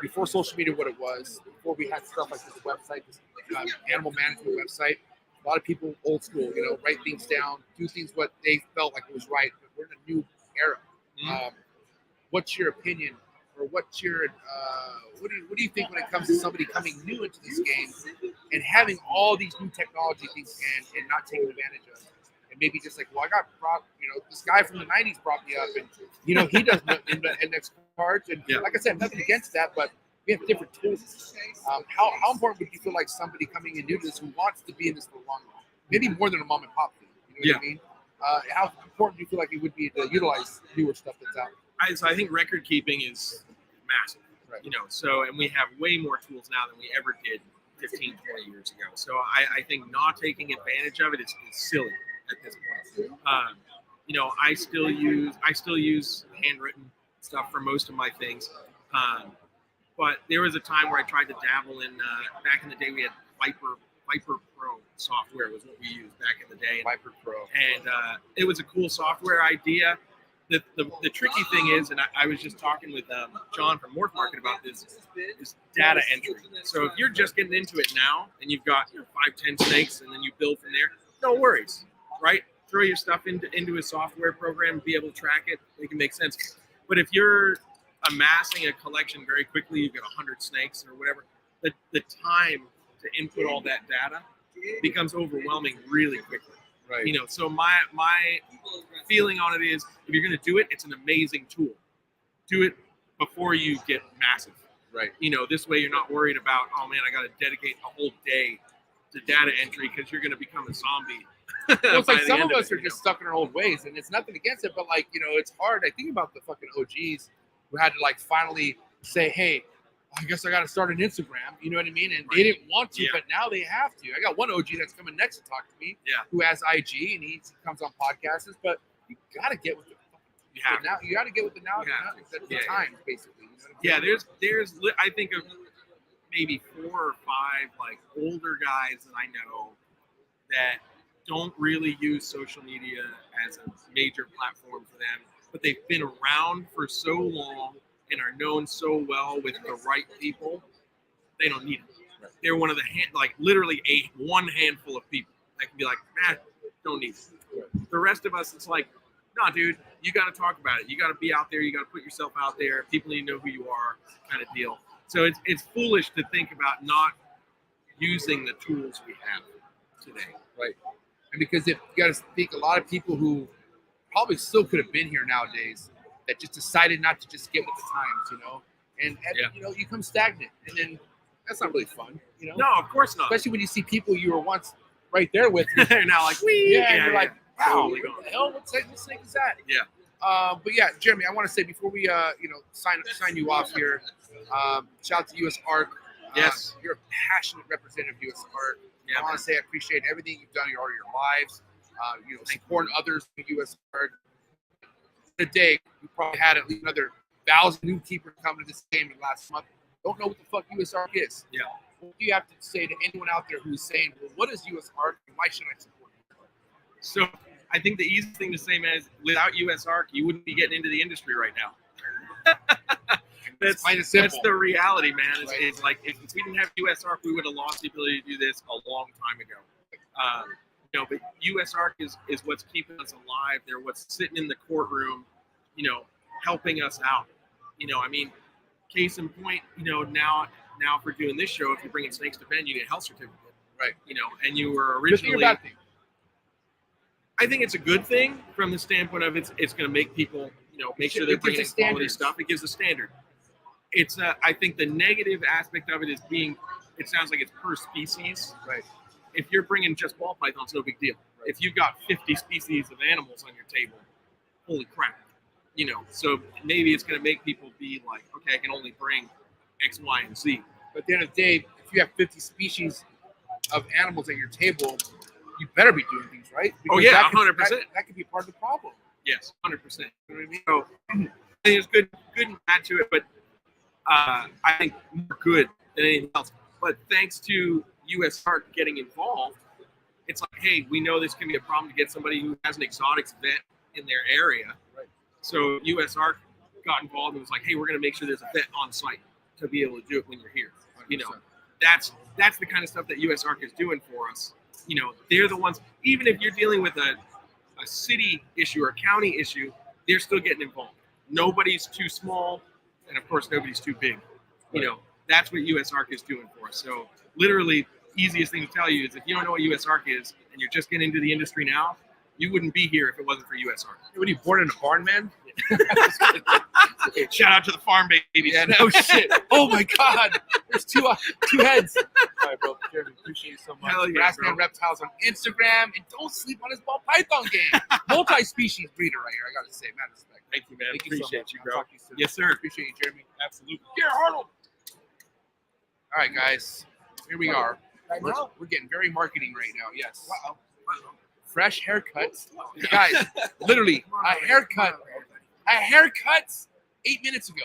before social media, what it was, before we had stuff like this website, this animal management website, a lot of people old school, write things down, do things what they felt like it was right. But we're in a new era. What's your opinion, or what's your what do you think when it comes to somebody coming new into this game and having all these new technology things and not taking advantage of it? And maybe just like, well, I got brought, this guy from the 90s brought me up, and he does index cards, and like I said, nothing against that, but we have different tools. How important would you feel like somebody coming in new to this who wants to be in this for a long run, maybe more than a mom and pop thing? You know what I mean? How important do you feel like it would be to utilize newer stuff that's out? So I think record keeping is massive, right? So, and we have way more tools now than we ever did 15, 20 years ago. So I think not taking advantage of it is silly at this point. I still use handwritten stuff for most of my things. But there was a time where I tried to dabble in, back in the day we had Viper Pro software was what we used back in the day. Viper Pro. And it was a cool software idea. The tricky thing is, and I was just talking with John from Morph Market about this, is data entry. So if you're just getting into it now and you've got 5-10 snakes and then you build from there, no worries, right? throw your stuff into a software program, be able to track it, it can make sense. But if you're amassing a collection very quickly, you've got 100 snakes or whatever, the time to input all that data becomes overwhelming really quickly. Right. You know, so my feeling on it is, if you're going to do it, it's an amazing tool. Do it before you get massive. Right. You know, this way you're not worried about, oh man, I got to dedicate a whole day to data entry because you're going to become a zombie. Well, it's by like the some end of us it, are just stuck in our old ways, and it's nothing against it, but like, you know, it's hard. I think about the fucking OGs who had to like finally say, hey, I guess I got to start an Instagram. You know what I mean? And they didn't want to, but now they have to. I got one OG that's coming next to talk to me, who has IG and he comes on podcasts, but you got to get with the now. You got to get with the now. The times, basically. You know what I mean? There's I think of maybe 4 or 5 like older guys that I know that don't really use social media as a major platform for them, but they've been around for so long and are known so well with the right people, they don't need it. Right. They're one of the literally one handful of people that can be like, don't need it. Right. The rest of us, it's like, nah, dude, you got to talk about it. You got to be out there. You got to put yourself out there. People need to know who you are, kind of deal. So it's foolish to think about not using the tools we have today. Right. And because you got to think, a lot of people who probably still could have been here nowadays that just decided not to just get with the times, you know, and you know, you become stagnant, and then that's not really fun, you know. No, of course not. Especially when you see people you were once right there with. They're now like, and you're like, wow, totally what the hell? What snake is that? Yeah. But yeah, Jeremy, I want to say before we, you know, sign you off here, shout out to USARK. Yes. You're a passionate representative of USARK. Yeah, I want to say I appreciate everything you've done in all your lives. You know, supporting others in USARK. Today, we probably had at least another 1,000 new keepers coming to this game in the last month. Don't know what the fuck USARK is. Yeah. What do you have to say to anyone out there who's saying, well, what is USARK and why should I support it? So I think the easiest thing to say, man, is without USARK, you wouldn't be getting into the industry right now. That's the reality, man. It's like if we didn't have USARK, we would have lost the ability to do this a long time ago. You know, but USARK is what's keeping us alive. They're what's sitting in the courtroom, you know, helping us out. You know, I mean, case in point, you know, now for doing this show, if you're bringing snakes to bend, you get a health certificate. Right. You know, and you were originally. I think it's a good thing from the standpoint of it's going to make people, you know, make sure they're bringing in quality stuff. It gives a standard. It's I think the negative aspect of it is it sounds like it's per species. Right. If you're bringing just ball pythons, no big deal. Right. If you've got 50 species of animals on your table, holy crap. You know, so maybe it's going to make people be like, okay, I can only bring X, Y, and Z. But at the end of the day, if you have 50 species of animals at your table, you better be doing things right. Because 100%. That could be part of the problem. Yes, 100%. You know what I mean? So I think it's good and bad to it, but I think more good than anything else. But thanks to USARK getting involved, it's like, hey, we know this can be a problem to get somebody who has an exotics vet in their area. Right. So USARK got involved and was like, hey, we're going to make sure there's a vet on site to be able to do it when you're here. 100%. You know, that's the kind of stuff that USARK is doing for us. You know, they're the ones, even if you're dealing with a city issue or a county issue, they're still getting involved. Nobody's too small, and of course, nobody's too big. Right. You know, that's what USARK is doing for us. So literally, easiest thing to tell you is if you don't know what USARK is and you're just getting into the industry now, you wouldn't be here if it wasn't for USARK. What are you, born in a barn, man? Okay, shout out to the farm babies. Yeah, no shit. Oh my God, there's two heads. All right, bro. Jeremy, appreciate you so much. Grassman Reptiles on Instagram, and don't sleep on his ball python game. Multi-species breeder right here. I gotta say, man, respect. Thank you, man. Thank Appreciate you, bro. Talk to you soon. Yes, sir. Appreciate you, Jeremy. Absolutely. Garrett Arnold. All right, guys. Here we are. Right We're now? getting very marketing right now. Yes. Fresh haircuts, guys. Literally, a haircut 8 minutes ago.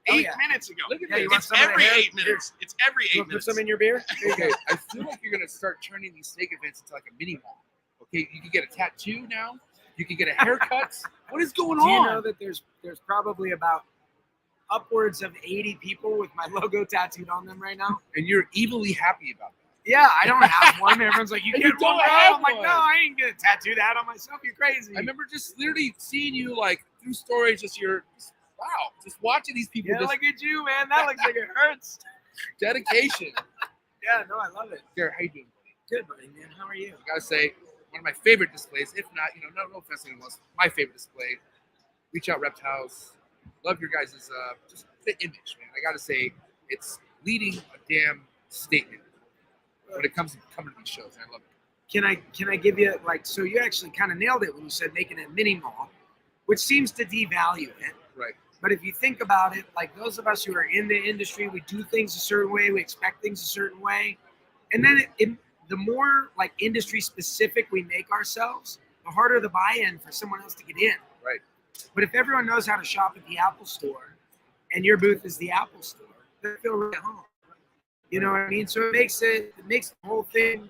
8 minutes ago. Look at this. It's every 8 minutes. It's every 8 minutes. Put some in your beer. Okay, I feel like you're gonna start turning these snake events into like a mini mall. Okay, you can get a tattoo now. You can get a haircut. What is going on? Do you know that there's probably about upwards of 80 people with my logo tattooed on them right now? And you're evilly happy about that. Yeah, I don't have one. Everyone's like, you And can't you don't one, bro. have I'm like, one. no, I ain't gonna tattoo that on myself. You're crazy. I remember just literally seeing you like through stories, just just watching these people Yeah, just look at you, man. That looks like it hurts. dedication. Yeah, no, I love it. Garrett, how you doing, buddy? Good, buddy, man. How are you? I gotta say, one of my favorite displays, if not, no offense to anyone else, my favorite display. Reach Out Reptiles. Love your guys' just the image, man. I gotta say, it's leading a damn statement when it comes to coming to these shows. I love it. Can I give you so you actually kind of nailed it when you said making a mini mall, which seems to devalue it. Right. But if you think about it, like those of us who are in the industry, we do things a certain way, we expect things a certain way, and then the more like industry specific we make ourselves, the harder the buy-in for someone else to get in. Right. But if everyone knows how to shop at the Apple Store, and your booth is the Apple Store, they feel right at home. You know what I mean? So it makes the whole thing.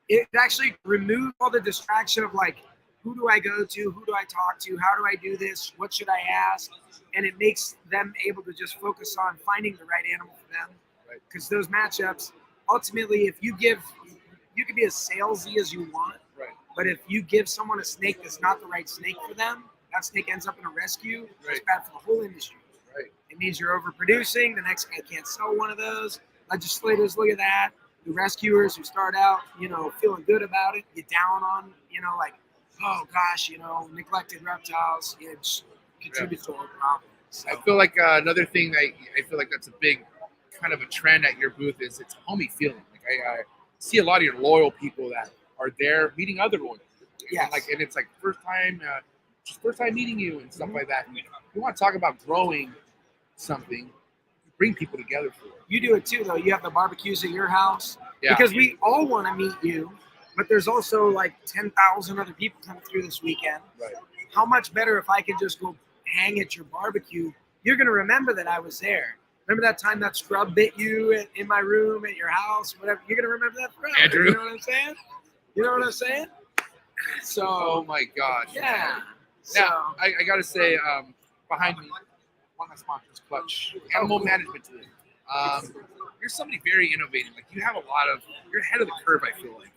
It actually removes all the distraction of like, who do I go to? Who do I talk to? How do I do this? What should I ask? And it makes them able to just focus on finding the right animal for them. Right. Because those matchups, ultimately, if you can be as salesy as you want. Right. But if you give someone a snake that's not the right snake for them, that snake ends up in a rescue. Right. It's bad for the whole industry. Right. It means you're overproducing. The next guy can't sell one of those. Legislators look at that. The rescuers who start out, feeling good about it, get down on, like, oh gosh, neglected reptiles, it just contributes to all the problems. So, I feel like another thing that I feel like that's a big kind of a trend at your booth is it's homey feeling. Like I see a lot of your loyal people that are there meeting other loyal people. Yes. And it's like first time meeting you and stuff like that. And you want to talk about growing something, bring people together for it. You do it too, though. You have the barbecues at your house. Yeah. Because we all want to meet you, but there's also like 10,000 other people coming through this weekend. Right. How much better if I could just go hang at your barbecue? You're going to remember that I was there. Remember that time that scrub bit you in my room at your house, whatever? You're going to remember that forever. Andrew. You know what I'm saying? You know what I'm saying? So, Oh my gosh. yeah. Now, I got to say, behind me, one of my sponsors, Clutch, Animal Management Tool. You're somebody very innovative. Like you're ahead of the curve, I feel like.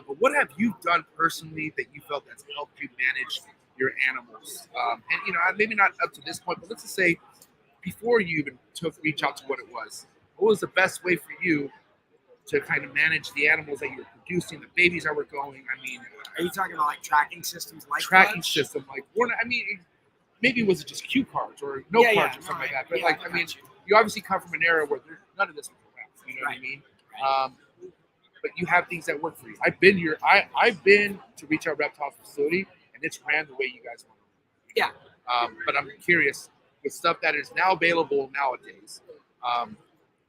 But what have you done personally that you felt that's helped you manage your animals? And maybe not up to this point, but let's just say before you even reach out to what it was, what was the best way for you to kind of manage the animals that you were producing, the babies that were going? I mean, Are you talking about like tracking systems like tracking Clutch? system, like maybe was it just cue cards or no Yeah, cards yeah, or something like right. that? But Yeah, like, I I mean, got you. you obviously come from an era where there's none of this was around. You know what I mean? Right. But you have things that work for you. I've been to Reach Out Reptiles facility, and it's ran the way you guys want it. Yeah. But I'm curious with stuff that is now available nowadays.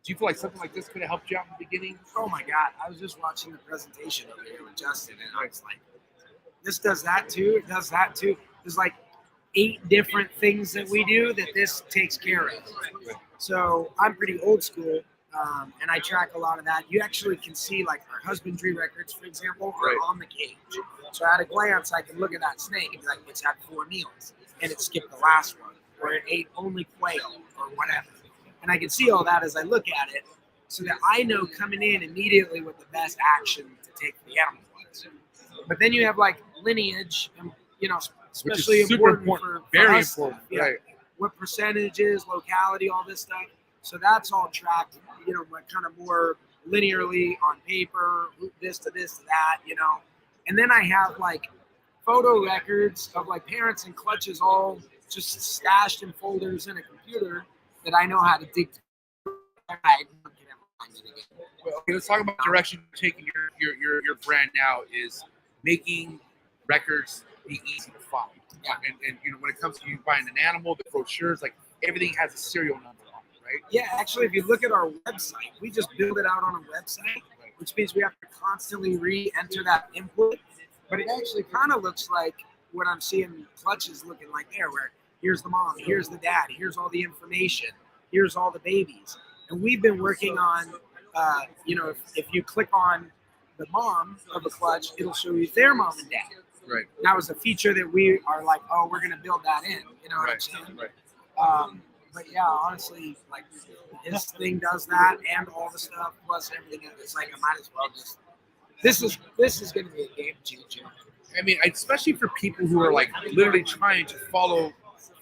Do you feel like something like this could have helped you out in the beginning? Oh my God. I was just watching the presentation over here with Justin, and I was like, this does that too. It does that too. There's like 8 different things that we do that this takes care of. So I'm pretty old school, and I track a lot of that. You actually can see like our husbandry records, for example, are Right. on the cage. So at a glance, I can look at that snake and be like, it's had 4 meals, and it skipped the last one, or it ate only quail, or whatever. And I can see all that as I look at it, so that I know coming in immediately what the best action to take for the animal was. But then you have like lineage, and especially super important for very us. important. Yeah. Right. What percentages, locality, all this stuff. So that's all tracked, kind of more linearly on paper, this to that, And then I have like photo records of like parents and clutches all just stashed in folders in a computer that I know how to dig through. Well, okay, let's talk about the direction you're taking your brand now is making records be easy to find. Yeah. And when it comes to you buying an animal, the brochures, like everything has a serial number on it, right? Yeah, actually, if you look at our website, we just build it out on a website, which means we have to constantly re-enter that input. But it actually kind of looks like what I'm seeing clutches looking like there, where here's the mom, here's the dad, here's all the information, here's all the babies. And we've been working on, if you click on the mom of a clutch, it'll show you their mom and dad. Right. That was a feature that we are like, oh, we're going to build that in. You know what I'm saying? Right. but yeah, honestly, like his thing does that and all the stuff plus everything else. It's like I might as well just. This is going to be a game changer. I mean, especially for people who are like literally trying to follow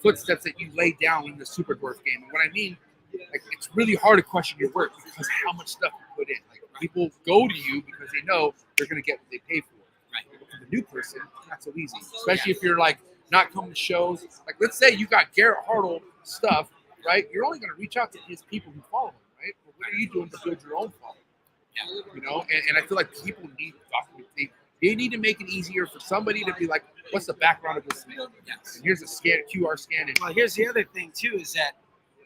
footsteps that you lay down in the Super Dwarf game. And what I mean, like, it's really hard to question your work because how much stuff you put in. Like, people go to you because they know they're going to get what they pay for. Right. For the new person, not so easy. Especially if you're like not coming to shows. Like, let's say you got Garrett Hartle stuff, right? You're only going to reach out to his people who follow him, right? But what are you doing to build your own following? You know, and I feel like people need documentation. They need to make it easier for somebody to be like, what's the background of this thing? Yes. And here's a QR scan. Well, here's the other thing too is that,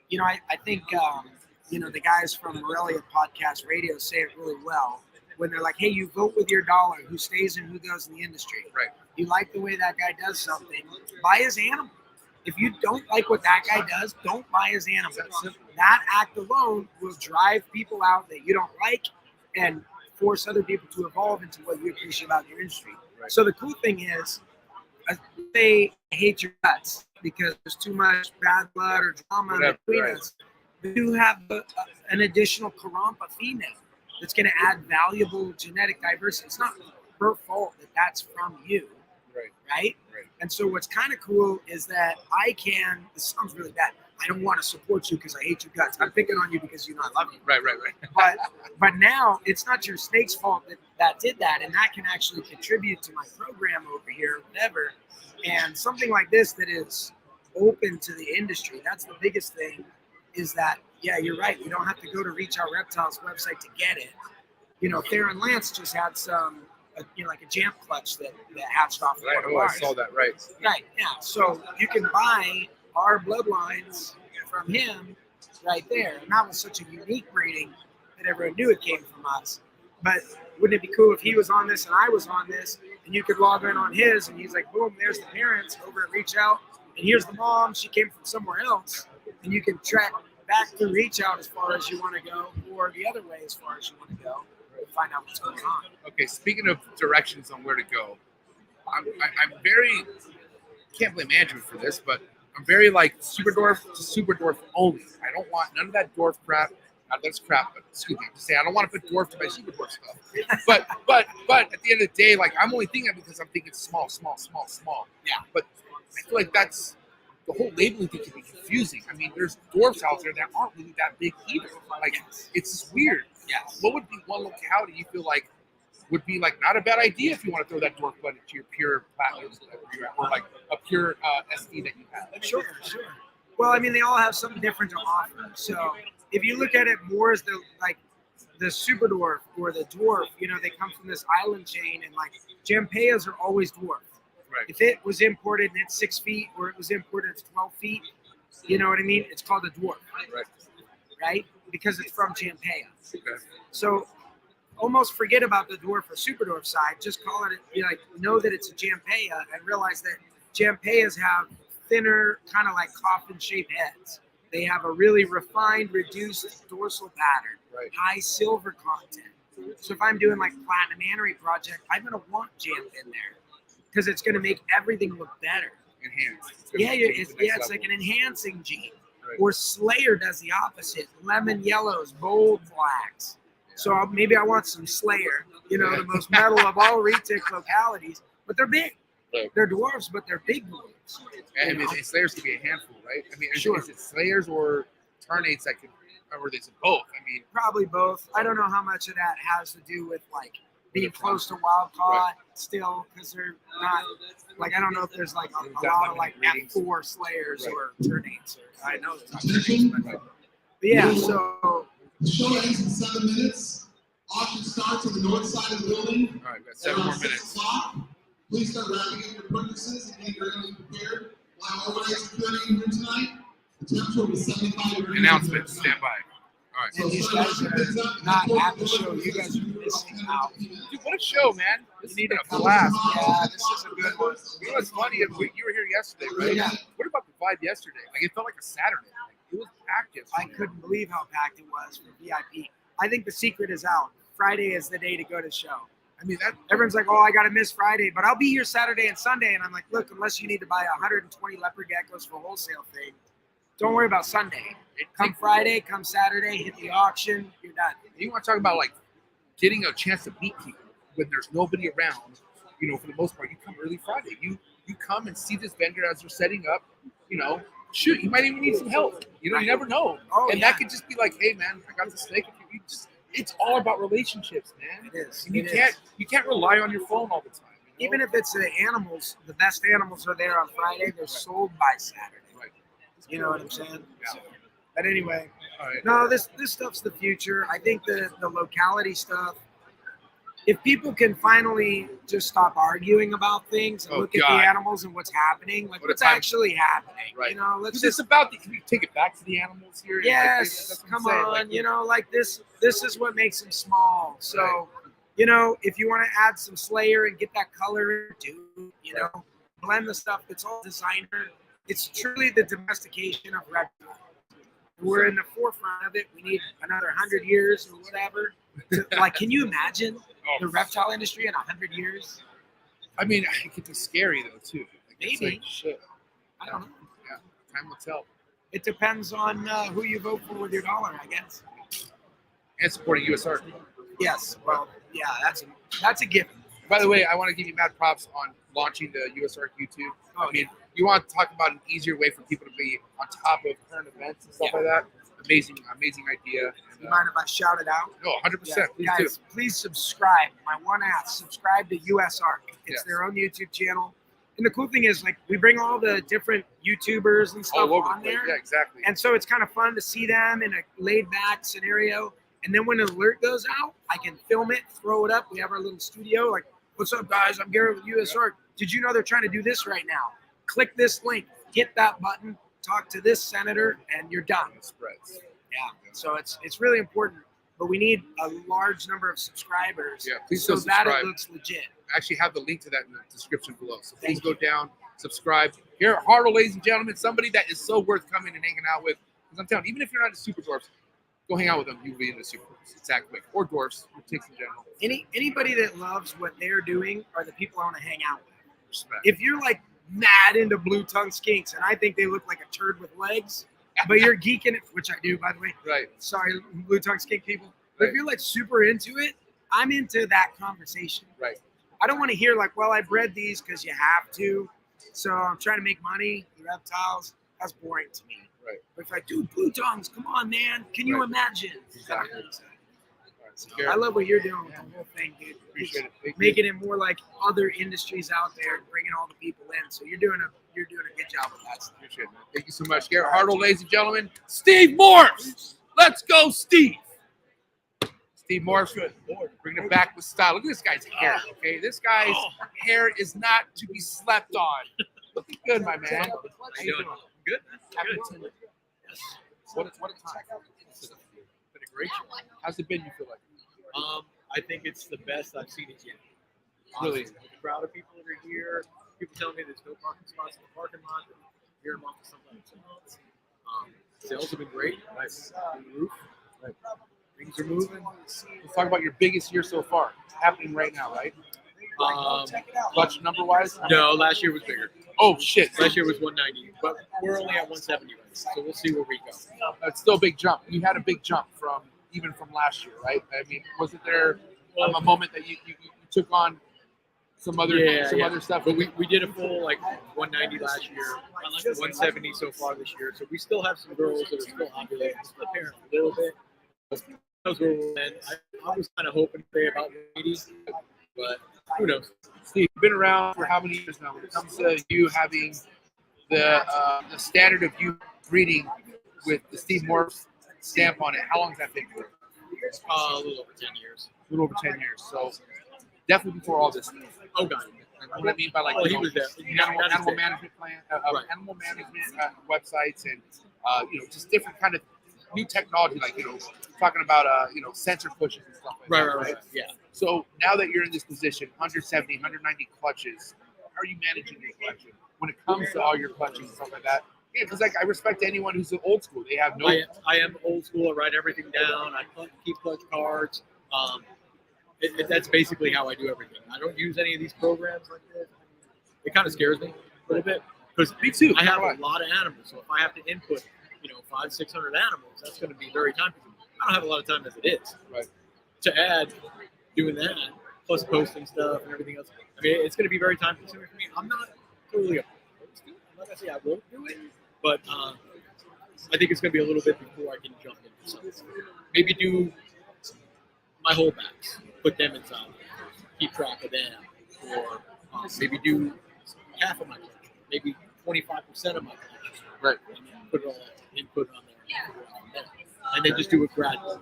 you know, I think the guys from Morelia Podcast Radio say it really well when they're like, hey, you vote with your dollar, who stays and who goes in the industry. Right. You like the way that guy does something, buy his animal. If you don't like what that guy does, don't buy his animal. That act alone will drive people out that you don't like and force other people to evolve into what you appreciate about your industry. Right. So the cool thing is, they hate your guts because there's too much bad blood or drama between us. You have an additional Karampa female that's going to add valuable genetic diversity. It's not her fault that that's from you, right? And so what's kind of cool is that this sounds really bad, I don't want to support you because I hate your guts. I'm picking on you because you know I love you. Right. But now it's not your snake's fault that did that, and that can actually contribute to my program over here, whatever. And something like this that is open to the industry, that's the biggest thing, is that, yeah, you're right. You don't have to go to Reach Out Reptiles website to get it. You know, Theron Lance just had like a jam clutch that hatched off of one of ours. I saw that, right. Right, yeah. So you can buy our bloodlines from him right there. And that was such a unique breeding that everyone knew it came from us. But wouldn't it be cool if he was on this and I was on this, and you could log in on his, and he's like, boom, there's the parents over at Reach Out, and here's the mom, she came from somewhere else, and you can track back through Reach Out as far as you want to go, or the other way as far as you want to go, and find out what's going on. Okay, speaking of directions on where to go, I'm very, can't blame Andrew for this, but I'm very like super dwarf to super dwarf only. I don't want none of that dwarf crap. That's crap, but excuse me, I'm just saying I don't want to put dwarf to my super dwarf stuff. But at the end of the day, like I'm only thinking because I'm thinking small. Yeah. But I feel like that's the whole labeling thing can be confusing. I mean, there's dwarfs out there that aren't really that big either. Like it's just weird. Yeah. What would be one locality you feel like would be like not a bad idea if you want to throw that dwarf blood into your pure platinum or like a pure SD that you have? Sure. Well, I mean, they all have something different to offer. So if you look at it more as the super dwarf or the dwarf, you know, they come from this island chain, and like Jampayas are always dwarf. Right. If it was imported and it's 6 feet, or it was imported it's 12 feet, you know what I mean? It's called a dwarf. Right? Because it's from Jampaya. Okay. So almost forget about the dwarf or super dwarf side. Just call it, know that it's a Jampaya, and realize that Jampayas have thinner, kind of like coffin-shaped heads. They have a really refined, reduced dorsal pattern, high silver content. So if I'm doing like Platinum Anery project, I'm going to want Jamp in there because it's going to make everything look better. Enhanced. It's like an enhancing gene. Right. Or Slayer does the opposite. Lemon yellows, bold blacks. So maybe I want some Slayer, the most metal of all retic localities, but they're big. Right. They're dwarfs, but they're big dwarfs. And Slayers can be a handful, right? I mean, sure. Is it Slayers or Tarnates that can, or is it both? I mean, probably both. I don't know how much of that has to do with like being close to wild caught still, because they're not like, I don't know if there's like a lot of like F4 Slayers or Tarnates. I know it's not Tarnates, but yeah. So the show ends in 7 minutes. Auction starts on the north side of the building. All right, we've got 7 more minutes. Please start wrapping up your purchases and get everything prepared. While overnight security in here tonight, the temperature will be 75 degrees. Announcement, stand by. All right. And these guys are not at the show. You guys are missing out. Dude, what a show, man. This You need is to a blast. Yeah, this is a good one. You know what's funny? You were here yesterday, right? Yeah. What about the vibe yesterday? Like, it felt like a Saturday. Like, it was packed yesterday. I couldn't believe how packed it was for VIP. I think the secret is out. Friday is the day to go to the show. I mean, that everyone's like, oh, I got to miss Friday, but I'll be here Saturday and Sunday. And I'm like, look, unless you need to buy 120 leopard geckos for wholesale thing, Don't worry about Sunday. Come Friday, come Saturday, hit the auction, you're done. You want to talk about like getting a chance to meet people when there's nobody around. You know, for the most part, you come early Friday. You come and see this vendor as they're setting up. You know, shoot, you might even need some help. You know, you never know. Oh, and yeah. that could just be like, hey man, I got the snake. It's all about relationships, man. It is. And you can't rely on your phone all the time. You know? Even if it's the animals, the best animals are there on Friday. They're sold by Saturday. Right. You know what I'm saying? Yeah. But anyway, All right. no, this stuff's the future. I think the locality stuff. If people can finally just stop arguing about things and look at the animals and what's happening, like what's actually happening, right. you know, let's just about can we take it back to the animals here? Yes, come on, like, you know, like this is what makes them small. So, you know, if you want to add some Slayer and get that color, you know, blend the stuff. It's all designer. It's truly the domestication of reptiles. We're in the forefront of it. We need another 100 years or whatever. Like, can you imagine the reptile industry in 100 years? I mean, it could be scary though too. Like, Maybe. Like, shit. I don't know. Yeah, time will tell. It depends on who you vote for with your dollar, I guess. And supporting USARK. Yes. Well, yeah, that's a given. By the way, I want to give you mad props on launching the USARK YouTube. Oh, I mean, you want to talk about an easier way for people to be on top of current events and stuff like that. Amazing idea. You mind if I shout it out? No, 100%. Yeah. Guys, please subscribe. My one ask, subscribe to USARK. It's their own YouTube channel. And the cool thing is, like, we bring all the different YouTubers and stuff on there. Yeah, exactly. And so it's kind of fun to see them in a laid-back scenario. And then when an alert goes out, I can film it, throw it up. We have our little studio. Like, what's up, guys? I'm Garrett with USARK. Did you know they're trying to do this right now? Click this link. Hit that button. Talk to this senator, and you're done. It spreads. Yeah. So it's really important. But we need a large number of subscribers. Yeah, please so subscribe. that it looks legit. I actually have the link to that in the description below. So please go down, subscribe. Here at Harlow, ladies and gentlemen, somebody that is so worth coming and hanging out with. Because I'm telling you, even if you're not a super dwarf, go hang out with them. You'll be into super dwarfs. It's that quick. Or dwarfs, or ticks in general. Anybody that loves what they're doing are the people I want to hang out with. Respect. If you're like mad into blue tongue skinks and I think they look like a turd with legs, but you're geeking it, which I do, by the way. Right. Sorry, blue tongue skink people. But if you're like super into it, I'm into that conversation. Right. I don't want to hear like, well, I bred these because you have to. So I'm trying to make money, the reptiles. That's boring to me. Right. But if like, dude, blue tongues, come on, man. Can you imagine? Exactly. So I love what you're doing with the whole thing, dude. Appreciate it. Making it more like other industries out there and bringing all the people in. So you're doing a good job with that stuff. Appreciate it, man. Thank you so much, Garrett Hartle, ladies and gentlemen. Steve Morph. Let's go, Steve. Steve Morph, bringing it back with style. Look at this guy's hair, okay? This guy's hair is not to be slept on. Looking good, my man. How you doing? Good. Good. Yes. What a time. It's been a great show. How's it been, you feel like? I think it's the best I've seen it yet. Really? The crowd of people that are here, people telling me there's no parking spots in the parking lot. Here I'm off to something else. Sales have been great. Nice roof. Right. Things are moving. Let's talk about your biggest year so far. It's happening right now, right? Clutch number-wise? No, last year was bigger. Oh, shit. Last year was 190, but we're only at 170 right now, so we'll see where we go. It's still a big jump. You had a big jump from last year, right? I mean, wasn't there a moment that you took on some other stuff? But we did a full like 190 last year, 170 so far this year. So we still have some girls that are still ovulating, still pairing a little bit. Knows where we'll end. I was kind of hoping to stay about 80, but who knows? Steve, you've been around for how many years now? When it comes to you having the standard of you breeding with the Steve Morph stamp on it, how long has that been for? A little over 10 years. A little over 10 years. So definitely before all this stuff. Oh, God. What I mean by like he was there. Animal management plan, animal management websites, and just different kind of new technology, like talking about sensor pushes and stuff like that. Right. Yeah. So now that you're in this position, 170, 190 clutches, how are you managing your collection when it comes to all your clutches and stuff like that? Yeah, because I respect anyone who's old school. They have no. I am old school. I write everything down. I keep clutch cards. That's basically how I do everything. I don't use any of these programs like this. It kind of scares me a little bit because me too. I have a lot of animals, so if I have to input 500-600 animals, that's going to be very time consuming. I don't have a lot of time as it is. Right. To add doing that plus posting stuff and everything else, I mean, it's going to be very time consuming for me. I'm not totally opposed to it. I'm not going to say I won't do it, but I think it's going to be a little bit before I can jump into something. Maybe do my holdbacks, put them inside, keep track of them, or maybe do half of my collection, maybe 25% of my collection, right? And then put it all input on there, and then just do it gradually.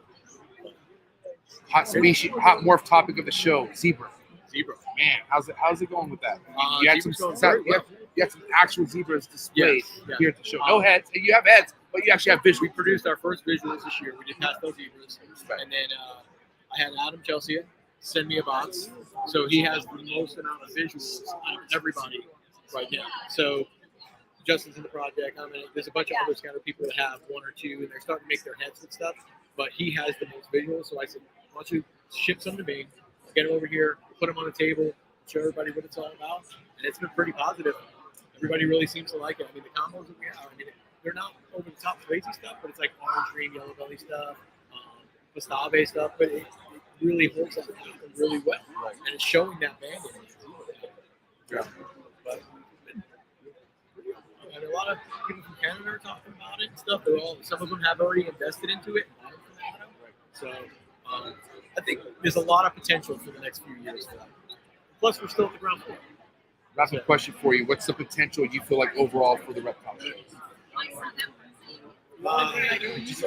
Hot species, hot morph topic of the show: zebra. Zebra. Man, how's it going with that? You had you had some actual zebras displayed here at the show. No heads. You have heads, but you actually have visuals. We produced our first visuals this year. We did pastel zebras, and then I had Adam Chelsea send me a box, so he has the most amount of visuals out of everybody right now. So Justin's in the project. I mean, there's a bunch of other scatter people that have one or two, and they're starting to make their heads and stuff. But he has the most visuals, so I said, why don't you ship some to me, get them over here, put them on the table, show everybody what it's all about, and it's been pretty positive. Everybody really seems to like it. I mean, the combos that we have, I mean, they're not over the top crazy stuff, but it's like orange dream, yellow belly stuff, Pastave stuff, but it really holds that pattern really well, and it's showing that band in it. Yeah. But and a lot of people from Canada are talking about it and stuff. They're all, some of them have already invested into it. So I think there's a lot of potential for the next few years for that. Plus, we're still at the ground floor. That's a question for you. What's the potential you feel like overall for the reptile shows?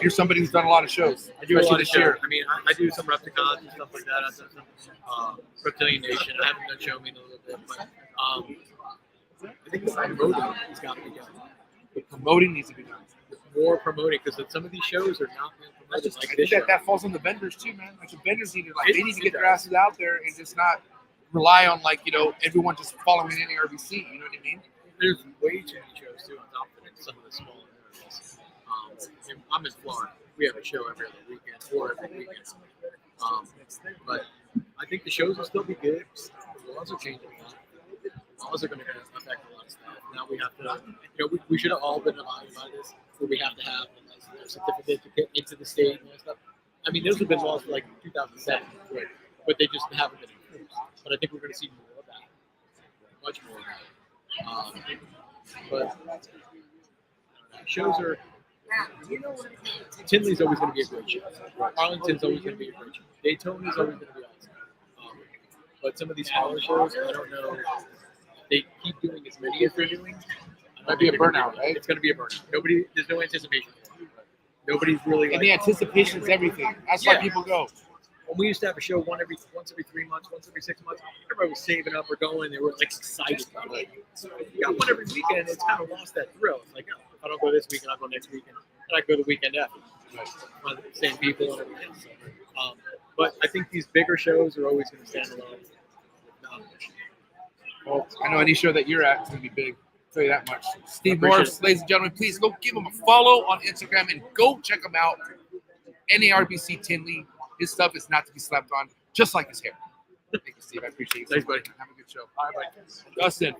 You're somebody who's done a lot of shows. I do a lot of shows. I mean, I do some Repticons and stuff like that. I've done some Reptilian Nation. I haven't done Show Me in a little bit, but I think the promoting has got to be done. The promoting needs to be done. More promoting, because some of these shows are not being promoted. I think that falls on the vendors too, man. Like the vendors need to, they need to get their asses out there and just not rely on everyone just following NARBC. You know what I mean? There's way too many shows too on top of it. Some of the smaller areas. I'm in Florida. We have a show every other weekend or every weekend. But I think the shows will still be good. The laws are changing a lot. Laws are going to affect a lot of stuff. Now we have to, we should have all been abiding by this, where we have to have a certificate to get into the state and all that stuff. I mean, those have been laws for like 2007, but they just haven't been enforced. But I think we're going to see more of that, much more of that. But shows are. Tinley's always going to be a great show. Arlington's always going to be a great show. Daytona's always going to be awesome. But some of these smaller shows, I don't know. They keep doing as many as they're doing. Might be a burnout, right? It's going to be a burnout. There's no anticipation. Nobody's really. And the anticipation is everything. That's why people go. When we used to have a show once every 3 months, once every 6 months, everybody was saving up or going. They were like excited about it. So you got one every weekend. It's kind of lost that thrill. It's like, if I don't go this weekend, I'll go next weekend, and I go the weekend after. Right. Same people and everything. So, but I think these bigger shows are always going to stand alone. Well, I know any show that you're at is going to be big. I'll tell you that much. Steve Morph, ladies and gentlemen, please go give him a follow on Instagram and go check him out. NARBC Tinley. His stuff is not to be slept on, just like his hair. Thank you, Steve. I appreciate it. Thanks, buddy. Have a good show. All right, buddy. Justin.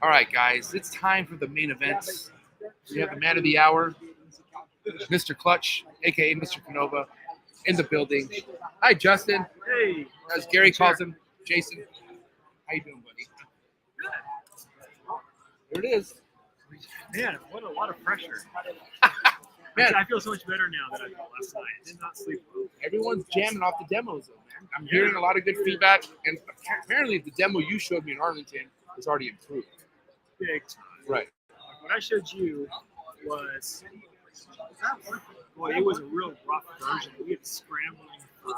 All right, guys. It's time for the main events. We have the man of the hour, Mr. Clutch, a.k.a. Mr. Canova, in the building. Hi, Justin. Hey. As Gary calls him, Jason. How you doing, buddy? There it is. Man, what a lot of pressure. Man, I feel so much better now than I felt last night. I did not sleep well. Everyone's jamming off the demos, though, man. I'm hearing a lot of good feedback, and apparently the demo you showed me in Arlington is already improved. Big time. Right. What I showed you was, boy, it was a real rough version. We had scrambling for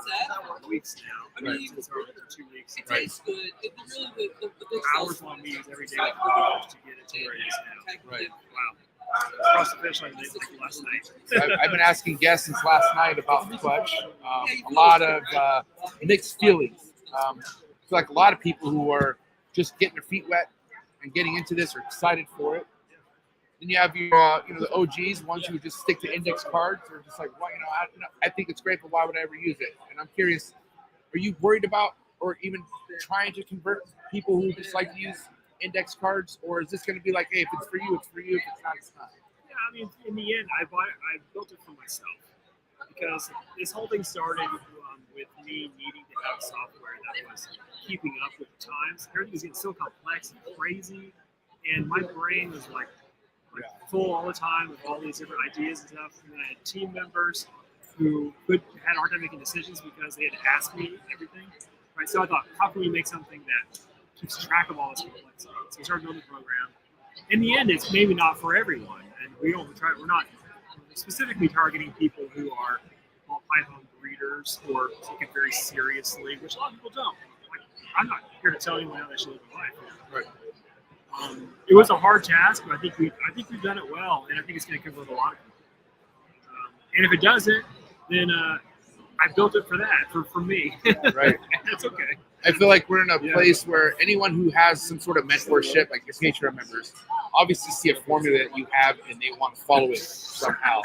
weeks now. Right. Since for 2 weeks. Right. Hours-long meetings every day with the to get it to where it is now. Right. Wow. Across the finish line like last night. I've been asking guests since last night about the Clutch. A lot of mixed feelings. I feel like a lot of people who are just getting their feet wet and getting into this are excited for it. Then you have your, the OGs, ones who just stick to index cards, or just like, well, I think it's great, but why would I ever use it? And I'm curious, are you worried about or even trying to convert people who just like to use index cards, or is this going to be like, hey, if it's for you, it's for you. If it's not, it's not. Yeah, I mean, in the end, I built it for myself because this whole thing started with me needing to have software that was keeping up with the times. Everything was getting so complex and crazy, and my brain was like full all the time with all these different ideas and stuff. And then I had team members who had a hard time making decisions because they had to ask me everything. Right, so I thought, how can we make something that keeps track of all this complexity? So we started building the program. In the end, it's maybe not for everyone, and we're not specifically targeting people who are ball python breeders or take it very seriously, which a lot of people don't. Like, I'm not here to tell anyone how they should live their life. Right. It was a hard task, but I think we've done it well, and I think it's going to convert a lot of people. And if it doesn't, then I built it for that, for me. Right. That's okay. I feel like we're in a place where anyone who has some sort of mentorship, like your Patreon members, obviously see a formula that you have and they want to follow it somehow.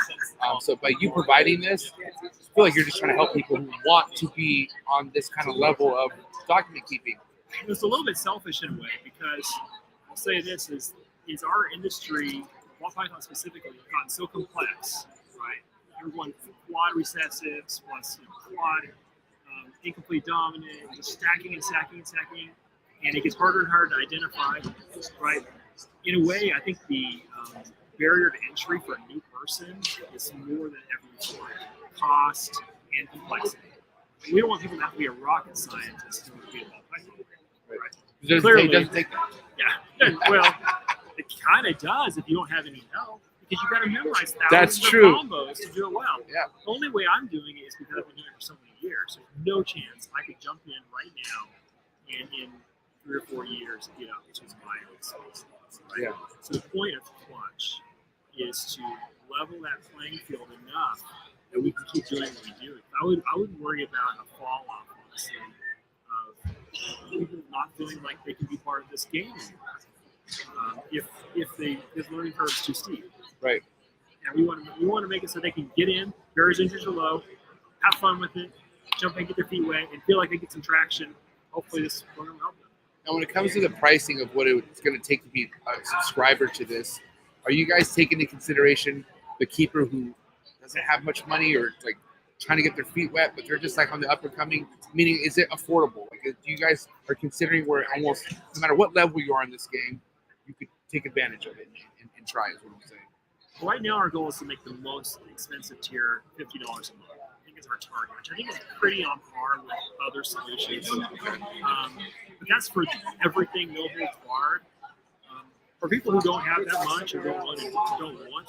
So by you providing this, I feel like you're just trying to help people who want to be on this kind of level of document keeping. It's a little bit selfish in a way because I'll say this is our industry, ball python specifically, has gotten so complex, right? Everyone quad recessives plus quad incomplete dominant, just stacking and stacking and stacking, and it gets harder and harder to identify, right? In a way, I think the barrier to entry for a new person is more than ever before. Cost and complexity. We don't want people to have to be a rocket scientist in order to be a ball python, right? Clearly, It doesn't take that. Yeah, well, it kind of does if you don't have any help. Because you got to memorize thousands of combos to do it well. Yeah. The only way I'm doing it is because I've been doing it for so many years. So there's no chance I could jump in right now and in 3 or 4 years get up to my own space. Right? Yeah. So the point of Clutch is to level that playing field enough that we can keep doing what we do. I wouldn't worry about a fall off, honestly, of people not feeling like they can be part of this game anymore. If the learning curve is too steep. Right. And we want to make it so they can get in, barriers and entries are low, have fun with it, jump in, get their feet wet, and feel like they get some traction. Hopefully this program will help them. Now, when it comes to the pricing of what it's going to take to be a subscriber to this, are you guys taking into consideration the keeper who doesn't have much money or like trying to get their feet wet, but they're just like on the up and coming? Meaning, is it affordable? Like, do you guys are considering where almost no matter what level you are in this game, you could take advantage of it and try, is what I'm saying. Right now, our goal is to make the most expensive tier $50 a month. I think it's our target, which I think is pretty on par with other solutions. But that's for everything, no holds barred. For people who don't have that much or don't want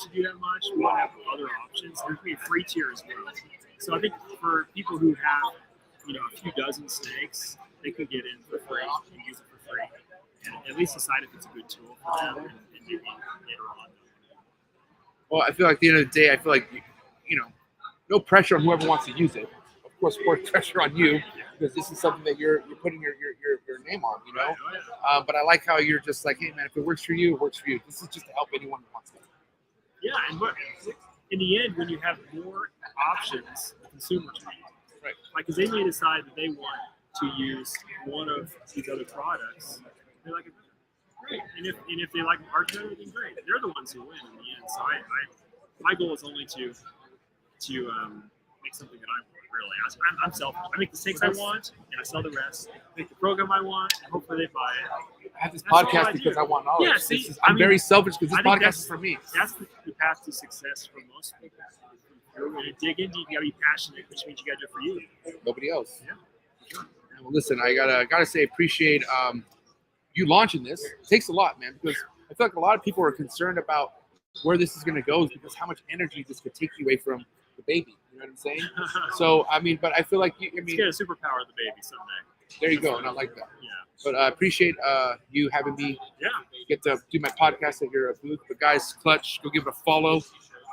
to do that much, we want to have other options. There's be a free tier as well. So I think for people who have, a few dozen snakes, they could get in for free and use it for free, and at least decide if it's a good tool for them, and maybe later on. Well, I feel like at the end of the day, I feel like, no pressure on whoever wants to use it. Of course, pressure on you because this is something that you're putting your name on, But I like how you're just like, hey, man, if it works for you, it works for you. This is just to help anyone who wants to. Yeah, and look, in the end, when you have more options, consumers need. Right. Like, because they may decide that they want to use one of these other products, they like it better. Great. And if they like our better, then great. They're the ones who win in the end. So my goal is only to make something that I want, really. I'm selfish. I make the snakes I want, and I sell the rest. I make the program I want, and hopefully they buy it. I have this podcast because I want knowledge. Yeah, see, I'm very selfish because this podcast is for me. That's the path to success for most people. You're going to dig in deep. You got to be passionate, which means you got to do it for you. Nobody else. Yeah. Sure. Well, listen, I gotta say, appreciate you launching this. It takes a lot, man, because I feel like a lot of people are concerned about where this is going to go, because how much energy this could take you away from the baby. You know what I'm saying? So, but I feel like let's get a superpower of the baby someday. There you go, and I like that. Yeah. But I appreciate you having me. Yeah. Get to do my podcast at your booth. But guys, Clutch, go give it a follow.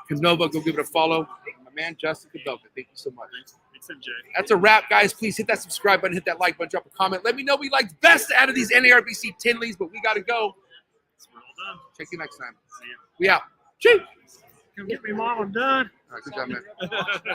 Canova, go give it a follow. My man, Justin Canova, thank you so much. Thanks, MJ. That's a wrap, guys. Please hit that subscribe button, hit that like button, drop a comment. Let me know we liked best out of these NARBC Tinleys, but we got to go. We're all done. Check you next time. See ya. We out. Cheers. Come get me, Mom. I'm done. All right, good job, man.